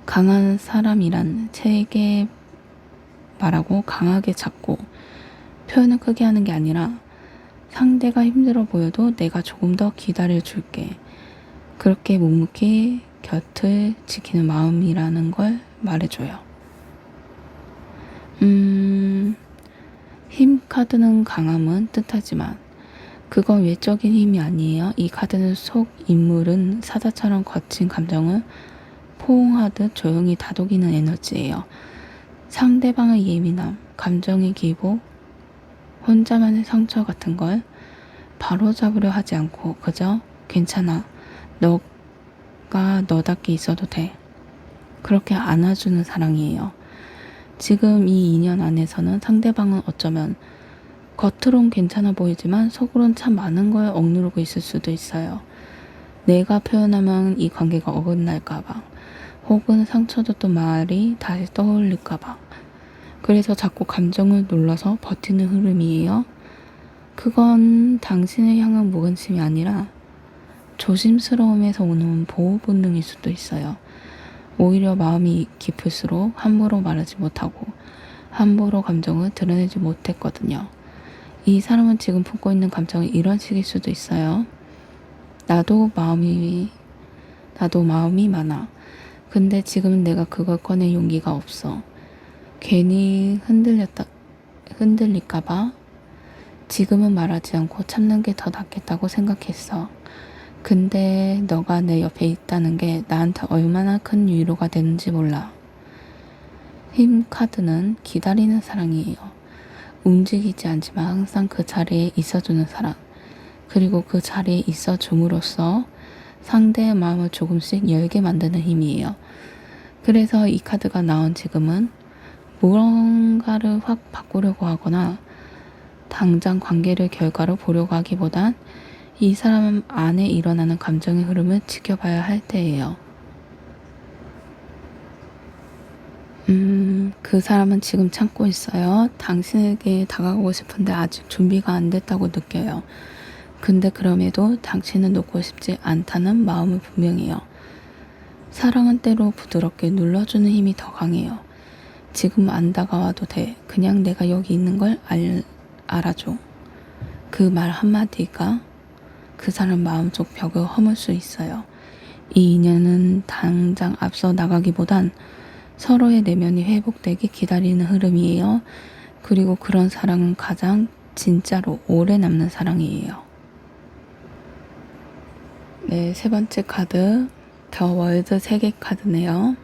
강한 사람이란 세게 말하고 강하게 잡고 표현을 크게 하는 게 아니라 상대가 힘들어 보여도 내가 조금 더 기다려 줄게. 그렇게 묵묵히 곁을 지키는 마음이라는 걸 말해줘요. 힘 카드는 강함은 뜻하지만 그건 외적인 힘이 아니에요. 이 카드는 속 인물은 사자처럼 거친 감정을 포옹하듯 조용히 다독이는 에너지예요. 상대방의 예민함, 감정의 기복, 혼자만의 상처 같은 걸 바로잡으려 하지 않고 그저 괜찮아, 너가 너답게 있어도 돼. 그렇게 안아주는 사랑이에요. 지금 이 인연 안에서는 상대방은 어쩌면 겉으론 괜찮아 보이지만 속으론 참 많은 걸 억누르고 있을 수도 있어요. 내가 표현하면 이 관계가 어긋날까봐, 혹은 상처줬던 말이 다시 떠올릴까봐. 그래서 자꾸 감정을 눌러서 버티는 흐름이에요. 그건 당신을 향한 무관심이 아니라 조심스러움에서 오는 보호 본능일 수도 있어요. 오히려 마음이 깊을수록 함부로 말하지 못하고 함부로 감정을 드러내지 못했거든요. 이 사람은 지금 품고 있는 감정이 이런 식일 수도 있어요. 나도 마음이 많아. 근데 지금은 내가 그걸 꺼낼 용기가 없어. 괜히 흔들릴까봐 지금은 말하지 않고 참는 게 더 낫겠다고 생각했어. 근데 너가 내 옆에 있다는 게 나한테 얼마나 큰 위로가 되는지 몰라. 힘 카드는 기다리는 사랑이에요. 움직이지 않지만 항상 그 자리에 있어주는 사람. 그리고 그 자리에 있어줌으로써 상대의 마음을 조금씩 열게 만드는 힘이에요. 그래서 이 카드가 나온 지금은 무언가를 확 바꾸려고 하거나 당장 관계를 결과로 보려고 하기보단 이 사람 안에 일어나는 감정의 흐름을 지켜봐야 할 때예요. 그 사람은 지금 참고 있어요. 당신에게 다가가고 싶은데 아직 준비가 안 됐다고 느껴요. 근데 그럼에도 당신은 놓고 싶지 않다는 마음은 분명해요. 사랑은 때로 부드럽게 눌러주는 힘이 더 강해요. 지금 안 다가와도 돼. 그냥 내가 여기 있는 걸 알아줘. 그 말 한마디가 그 사람 마음속 벽을 허물 수 있어요. 이 인연은 당장 앞서 나가기보단 서로의 내면이 회복되기 기다리는 흐름이에요. 그리고 그런 사랑은 가장 진짜로 오래 남는 사랑이에요. 네, 세 번째 카드 더 월드 세계 카드네요.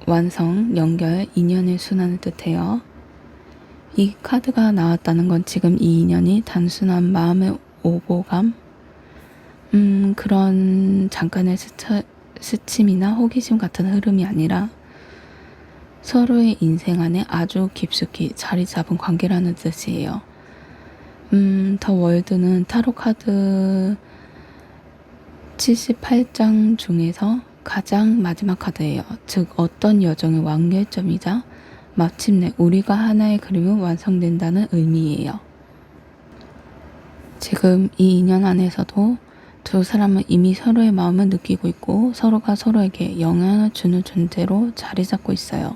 완성, 연결, 인연의 순환을 뜻해요. 이 카드가 나왔다는 건 지금 이 인연이 단순한 마음의 오고감, 그런 잠깐의 스침이나 호기심 같은 흐름이 아니라 서로의 인생 안에 아주 깊숙이 자리 잡은 관계라는 뜻이에요. 더 월드는 타로 카드 78장 중에서 가장 마지막 카드예요. 즉 어떤 여정의 완결점이자 마침내 우리가 하나의 그림은 완성된다는 의미예요. 지금 이 인연 안에서도 두 사람은 이미 서로의 마음을 느끼고 있고 서로가 서로에게 영향을 주는 존재로 자리 잡고 있어요.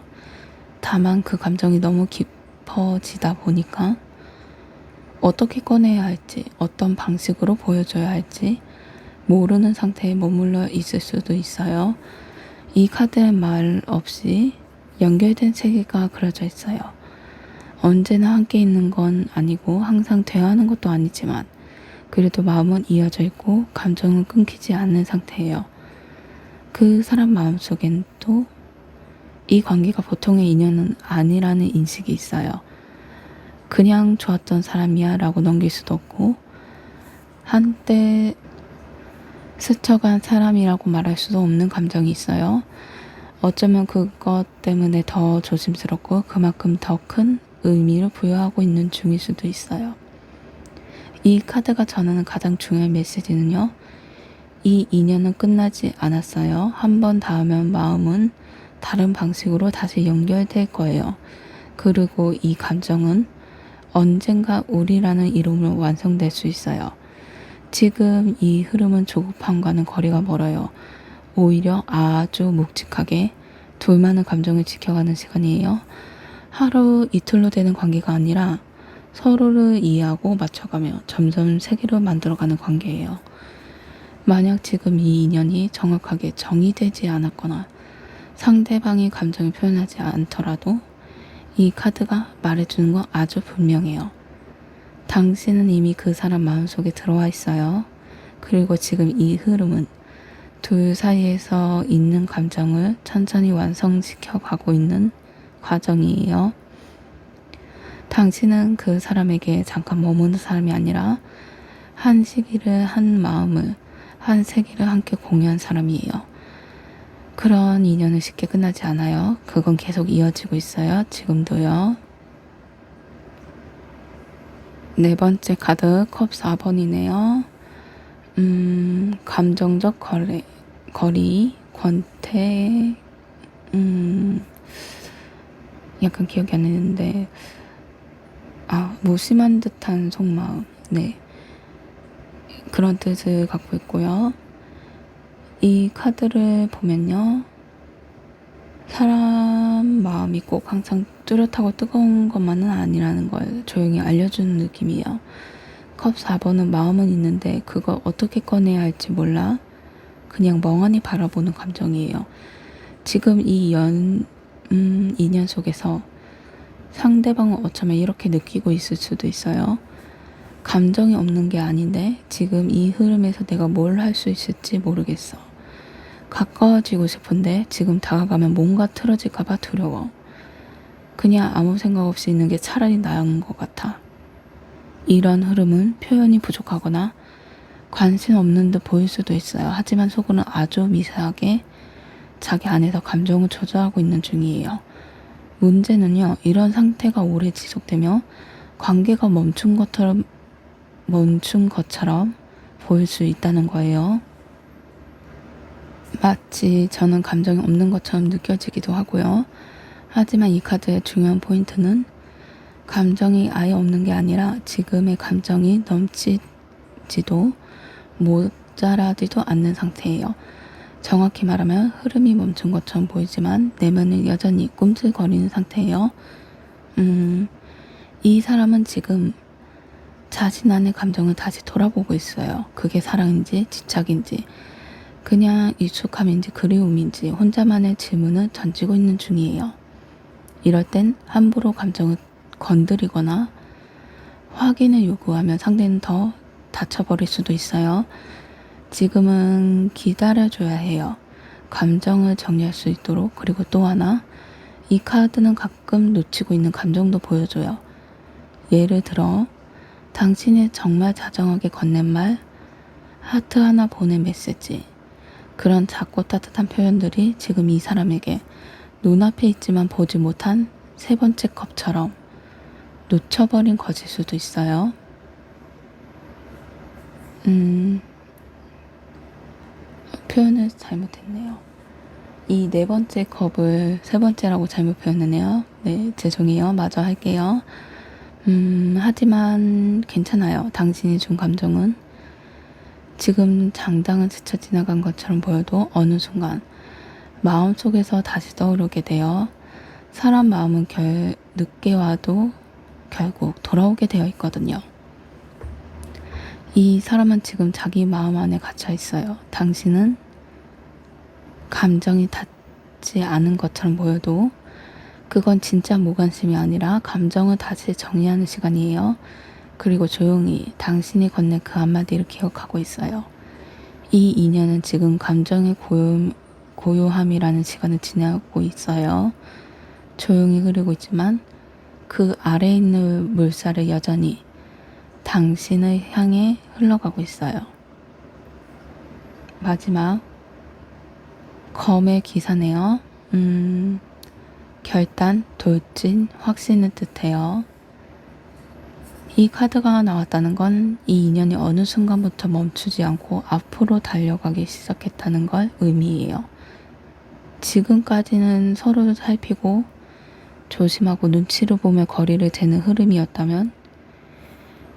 다만 그 감정이 너무 깊어지다 보니까 어떻게 꺼내야 할지, 어떤 방식으로 보여줘야 할지 모르는 상태에 머물러 있을 수도 있어요. 이 카드의 말 없이 연결된 세계가 그려져 있어요. 언제나 함께 있는 건 아니고 항상 대화하는 것도 아니지만 그래도 마음은 이어져 있고 감정은 끊기지 않는 상태예요. 그 사람 마음속엔 또 이 관계가 보통의 인연은 아니라는 인식이 있어요. 그냥 좋았던 사람이야 라고 넘길 수도 없고 한때 스쳐간 사람이라고 말할 수도 없는 감정이 있어요. 어쩌면 그것 때문에 더 조심스럽고 그만큼 더 큰 의미를 부여하고 있는 중일 수도 있어요. 이 카드가 전하는 가장 중요한 메시지는요. 이 인연은 끝나지 않았어요. 한 번 닿으면 마음은 다른 방식으로 다시 연결될 거예요. 그리고 이 감정은 언젠가 우리라는 이름으로 완성될 수 있어요. 지금 이 흐름은 조급함과는 거리가 멀어요. 오히려 아주 묵직하게 둘만의 감정을 지켜가는 시간이에요. 하루 이틀로 되는 관계가 아니라 서로를 이해하고 맞춰가며 점점 세계로 만들어가는 관계예요. 만약 지금 이 인연이 정확하게 정의되지 않았거나 상대방이 감정을 표현하지 않더라도 이 카드가 말해주는 건 아주 분명해요. 당신은 이미 그 사람 마음속에 들어와 있어요. 그리고 지금 이 흐름은 둘 사이에서 있는 감정을 천천히 완성시켜 가고 있는 과정이에요. 당신은 그 사람에게 잠깐 머무는 사람이 아니라 한 시기를, 한 마음을, 한 세계를 함께 공유한 사람이에요. 그런 인연은 쉽게 끝나지 않아요. 그건 계속 이어지고 있어요. 지금도요. 네 번째 카드 컵 4번이네요. 감정적 거리, 권태, 약간 기억이 안 나는데, 무심한 듯한 속마음. 네. 그런 뜻을 갖고 있고요. 이 카드를 보면요. 사람 마음이 꼭 항상 뚜렷하고 뜨거운 것만은 아니라는 걸 조용히 알려주는 느낌이에요. 컵 4번은 마음은 있는데 그걸 어떻게 꺼내야 할지 몰라 그냥 멍하니 바라보는 감정이에요. 지금 이 인연 속에서 상대방은 어쩌면 이렇게 느끼고 있을 수도 있어요. 감정이 없는 게 아닌데 지금 이 흐름에서 내가 뭘 할 수 있을지 모르겠어. 가까워지고 싶은데 지금 다가가면 뭔가 틀어질까봐 두려워. 그냥 아무 생각 없이 있는 게 차라리 나은 것 같아. 이런 흐름은 표현이 부족하거나 관심 없는 듯 보일 수도 있어요. 하지만 속으로는 아주 미세하게 자기 안에서 감정을 조절하고 있는 중이에요. 문제는요, 이런 상태가 오래 지속되며 관계가 멈춘 것처럼 보일 수 있다는 거예요. 마치 저는 감정이 없는 것처럼 느껴지기도 하고요. 하지만 이 카드의 중요한 포인트는 감정이 아예 없는 게 아니라 지금의 감정이 넘치지도 모자라지도 않는 상태예요. 정확히 말하면 흐름이 멈춘 것처럼 보이지만 내면은 여전히 꿈틀거리는 상태예요. 이 사람은 지금 자신 안의 감정을 다시 돌아보고 있어요. 그게 사랑인지 집착인지 그냥 익숙함인지 그리움인지 혼자만의 질문을 던지고 있는 중이에요. 이럴 땐 함부로 감정을 건드리거나 확인을 요구하면 상대는 더 다쳐버릴 수도 있어요. 지금은 기다려줘야 해요. 감정을 정리할 수 있도록. 그리고 또 하나, 이 카드는 가끔 놓치고 있는 감정도 보여줘요. 예를 들어 당신이 정말 다정하게 건넨 말, 하트 하나 보낸 메시지, 그런 작고 따뜻한 표현들이 지금 이 사람에게 눈앞에 있지만 보지 못한 세 번째 컵처럼 놓쳐버린 것일 수도 있어요. 표현을 잘못했네요. 이 네 번째 컵을 세 번째라고 잘못 표현했네요. 네, 죄송해요. 마저 할게요. 하지만 괜찮아요. 당신이 준 감정은 지금 당장은 스쳐 지나간 것처럼 보여도 어느 순간 마음속에서 다시 떠오르게 돼요. 사람 마음은 늦게 와도 결국 돌아오게 되어 있거든요. 이 사람은 지금 자기 마음 안에 갇혀 있어요. 당신은 감정이 닿지 않은 것처럼 보여도 그건 진짜 무관심이 아니라 감정을 다시 정리하는 시간이에요. 그리고 조용히 당신이 건넨 그 한마디를 기억하고 있어요. 이 인연은 지금 감정의 고요함이라는 시간을 지나고 있어요. 조용히 흐르고 있지만 그 아래에 있는 물살은 여전히 당신을 향해 흘러가고 있어요. 마지막 검의 기사네요. 결단, 돌진, 확신을 뜻해요. 이 카드가 나왔다는 건 이 인연이 어느 순간부터 멈추지 않고 앞으로 달려가기 시작했다는 걸 의미해요. 지금까지는 서로를 살피고 조심하고 눈치를 보며 거리를 재는 흐름이었다면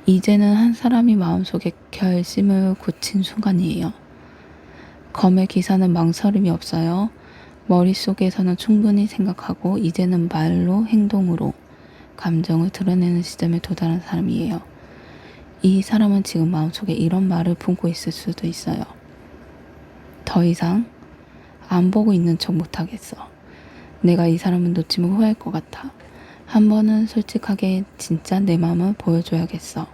이제는 한 사람이 마음속에 결심을 굳힌 순간이에요. 검의 기사는 망설임이 없어요. 머릿속에서는 충분히 생각하고 이제는 말로 행동으로 감정을 드러내는 시점에 도달한 사람이에요. 이 사람은 지금 마음속에 이런 말을 품고 있을 수도 있어요. 더 이상 안 보고 있는 척 못하겠어. 내가 이 사람을 놓치면 후회할 것 같아. 한 번은 솔직하게 진짜 내 마음을 보여줘야겠어.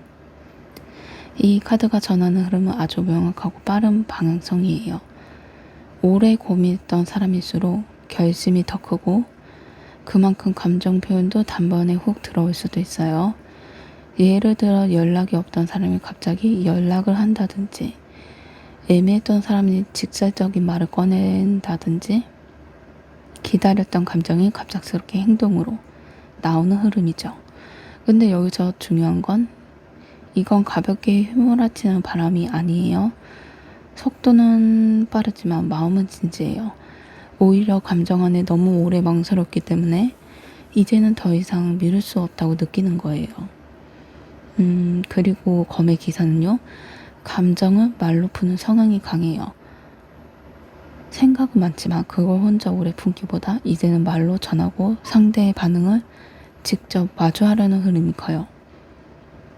이 카드가 전하는 흐름은 아주 명확하고 빠른 방향성이에요. 오래 고민했던 사람일수록 결심이 더 크고 그만큼 감정 표현도 단번에 훅 들어올 수도 있어요. 예를 들어 연락이 없던 사람이 갑자기 연락을 한다든지 애매했던 사람이 직설적인 말을 꺼낸다든지 기다렸던 감정이 갑작스럽게 행동으로 나오는 흐름이죠. 근데 여기서 중요한 건 이건 가볍게 휘몰아치는 바람이 아니에요. 속도는 빠르지만 마음은 진지해요. 오히려 감정 안에 너무 오래 망설였기 때문에 이제는 더 이상 미룰 수 없다고 느끼는 거예요. 그리고 검의 기사는요. 감정은 말로 푸는 성향이 강해요. 생각은 많지만 그걸 혼자 오래 품기보다 이제는 말로 전하고 상대의 반응을 직접 마주하려는 흐름이 커요.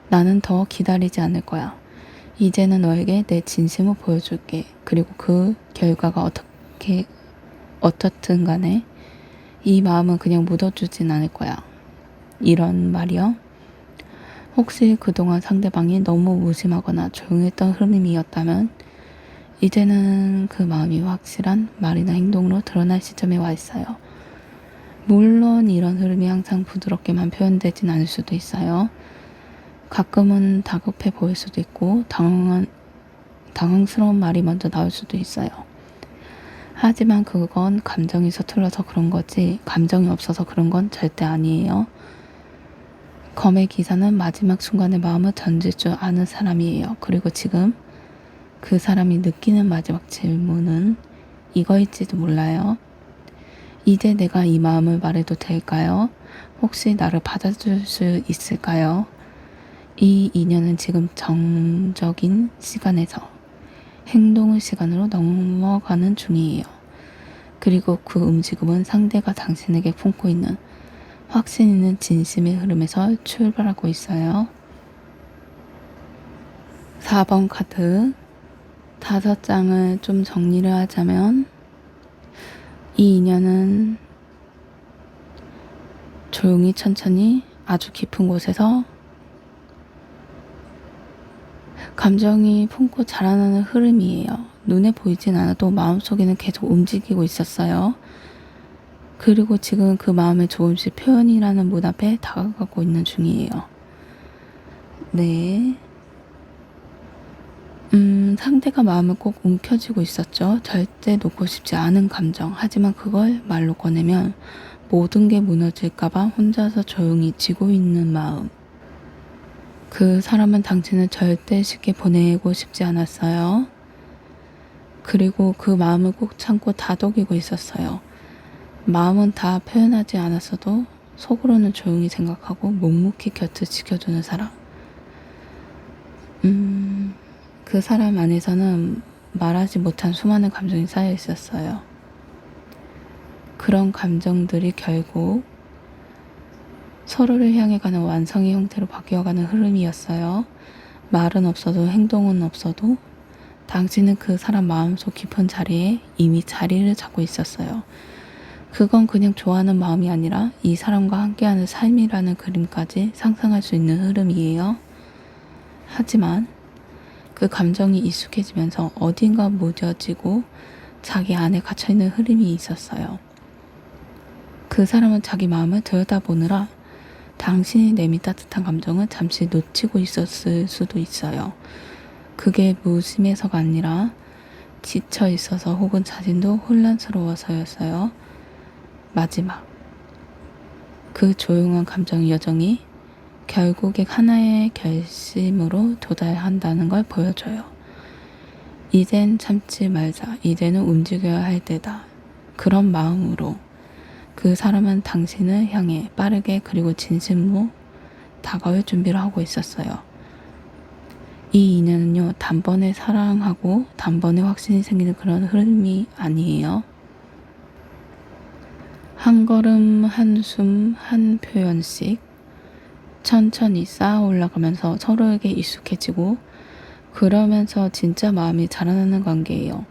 나는 더 기다리지 않을 거야. 이제는 너에게 내 진심을 보여줄게. 그리고 그 결과가 어떻든 간에 이 마음은 그냥 묻어주진 않을 거야. 이런 말이요. 혹시 그동안 상대방이 너무 무심하거나 조용했던 흐름이었다면 이제는 그 마음이 확실한 말이나 행동으로 드러날 시점에 와 있어요. 물론 이런 흐름이 항상 부드럽게만 표현되진 않을 수도 있어요. 가끔은 다급해 보일 수도 있고 당황스러운 말이 먼저 나올 수도 있어요. 하지만 그건 감정이 서툴러서 그런 거지 감정이 없어서 그런 건 절대 아니에요. 검의 기사는 마지막 순간에 마음을 던질 줄 아는 사람이에요. 그리고 지금 그 사람이 느끼는 마지막 질문은 이거일지도 몰라요. 이제 내가 이 마음을 말해도 될까요? 혹시 나를 받아줄 수 있을까요? 이 인연은 지금 정적인 시간에서 행동의 시간으로 넘어가는 중이에요. 그리고 그 움직임은 상대가 당신에게 품고 있는 확신 있는 진심의 흐름에서 출발하고 있어요. 4번 카드 5장을 좀 정리를 하자면 이 인연은 조용히 천천히 아주 깊은 곳에서 감정이 품고 자라나는 흐름이에요. 눈에 보이진 않아도 마음속에는 계속 움직이고 있었어요. 그리고 지금 그 마음의 조금씩 표현이라는 문 앞에 다가가고 있는 중이에요. 네. 상대가 마음을 꼭 움켜쥐고 있었죠. 절대 놓고 싶지 않은 감정. 하지만 그걸 말로 꺼내면 모든 게 무너질까봐 혼자서 조용히 지고 있는 마음. 그 사람은 당신을 절대 쉽게 보내고 싶지 않았어요. 그리고 그 마음을 꼭 참고 다독이고 있었어요. 마음은 다 표현하지 않았어도 속으로는 조용히 생각하고 묵묵히 곁을 지켜주는 사람. 그 사람 안에서는 말하지 못한 수많은 감정이 쌓여 있었어요. 그런 감정들이 결국 서로를 향해 가는 완성의 형태로 바뀌어가는 흐름이었어요. 말은 없어도 행동은 없어도 당신은 그 사람 마음속 깊은 자리에 이미 자리를 잡고 있었어요. 그건 그냥 좋아하는 마음이 아니라 이 사람과 함께하는 삶이라는 그림까지 상상할 수 있는 흐름이에요. 하지만 그 감정이 익숙해지면서 어딘가 무뎌지고 자기 안에 갇혀있는 흐름이 있었어요. 그 사람은 자기 마음을 들여다보느라 당신이 내민 따뜻한 감정을 잠시 놓치고 있었을 수도 있어요. 그게 무심해서가 아니라 지쳐 있어서 혹은 자신도 혼란스러워서였어요. 마지막 그 조용한 감정의 여정이 결국에 하나의 결심으로 도달한다는 걸 보여줘요. 이젠 참지 말자. 이제는 움직여야 할 때다. 그런 마음으로 그 사람은 당신을 향해 빠르게 그리고 진심으로 다가올 준비를 하고 있었어요. 이 인연은요, 단번에 사랑하고 단번에 확신이 생기는 그런 흐름이 아니에요. 한 걸음, 한숨, 한 표현씩 천천히 쌓아 올라가면서 서로에게 익숙해지고 그러면서 진짜 마음이 자라나는 관계예요.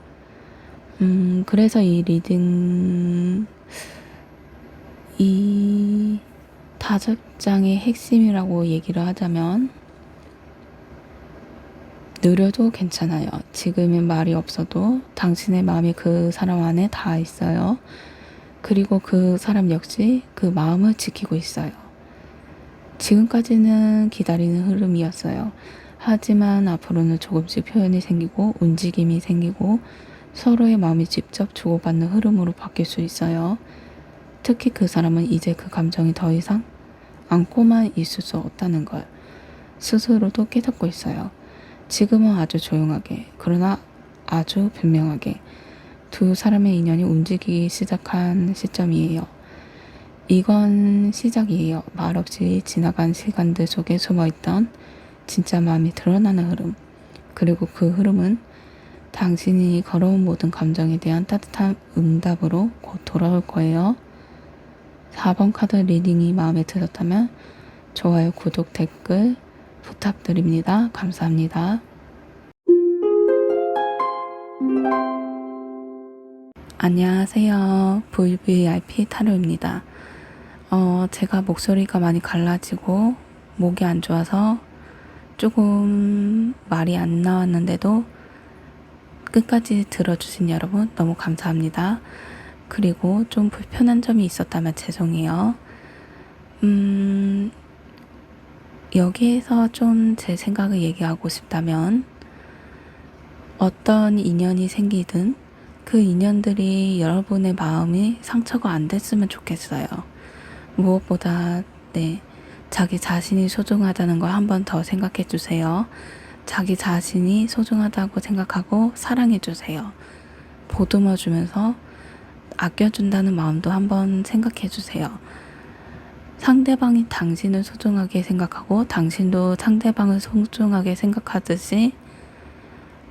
그래서 이 리딩 이 5장의 핵심이라고 얘기를 하자면 느려도 괜찮아요. 지금은 말이 없어도 당신의 마음이 그 사람 안에 다 있어요. 그리고 그 사람 역시 그 마음을 지키고 있어요. 지금까지는 기다리는 흐름이었어요. 하지만 앞으로는 조금씩 표현이 생기고 움직임이 생기고 서로의 마음이 직접 주고받는 흐름으로 바뀔 수 있어요. 특히 그 사람은 이제 그 감정이 더 이상 안고만 있을 수 없다는 걸 스스로도 깨닫고 있어요. 지금은 아주 조용하게, 그러나 아주 분명하게 두 사람의 인연이 움직이기 시작한 시점이에요. 이건 시작이에요. 말없이 지나간 시간들 속에 숨어있던 진짜 마음이 드러나는 흐름. 그리고 그 흐름은 당신이 걸어온 모든 감정에 대한 따뜻한 응답으로 곧 돌아올 거예요. 4번 카드 리딩이 마음에 들었다면 좋아요, 구독, 댓글 부탁드립니다. 감사합니다. 안녕하세요. VVIP 타로입니다. 제가 목소리가 많이 갈라지고 목이 안 좋아서 조금 말이 안 나왔는데도 끝까지 들어주신 여러분 너무 감사합니다. 그리고 좀 불편한 점이 있었다면 죄송해요. 여기에서 좀 제 생각을 얘기하고 싶다면 어떤 인연이 생기든 그 인연들이 여러분의 마음이 상처가 안 됐으면 좋겠어요. 무엇보다 자기 자신이 소중하다는 걸 한 번 더 생각해 주세요. 자기 자신이 소중하다고 생각하고 사랑해 주세요. 보듬어 주면서 아껴준다는 마음도 한번 생각해 주세요. 상대방이 당신을 소중하게 생각하고 당신도 상대방을 소중하게 생각하듯이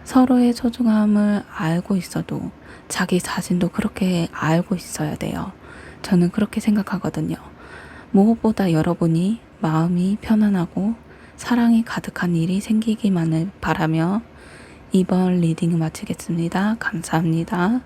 서로의 소중함을 알고 있어도 자기 자신도 그렇게 알고 있어야 돼요. 저는 그렇게 생각하거든요. 무엇보다 여러분이 마음이 편안하고 사랑이 가득한 일이 생기기만을 바라며 이번 리딩을 마치겠습니다. 감사합니다.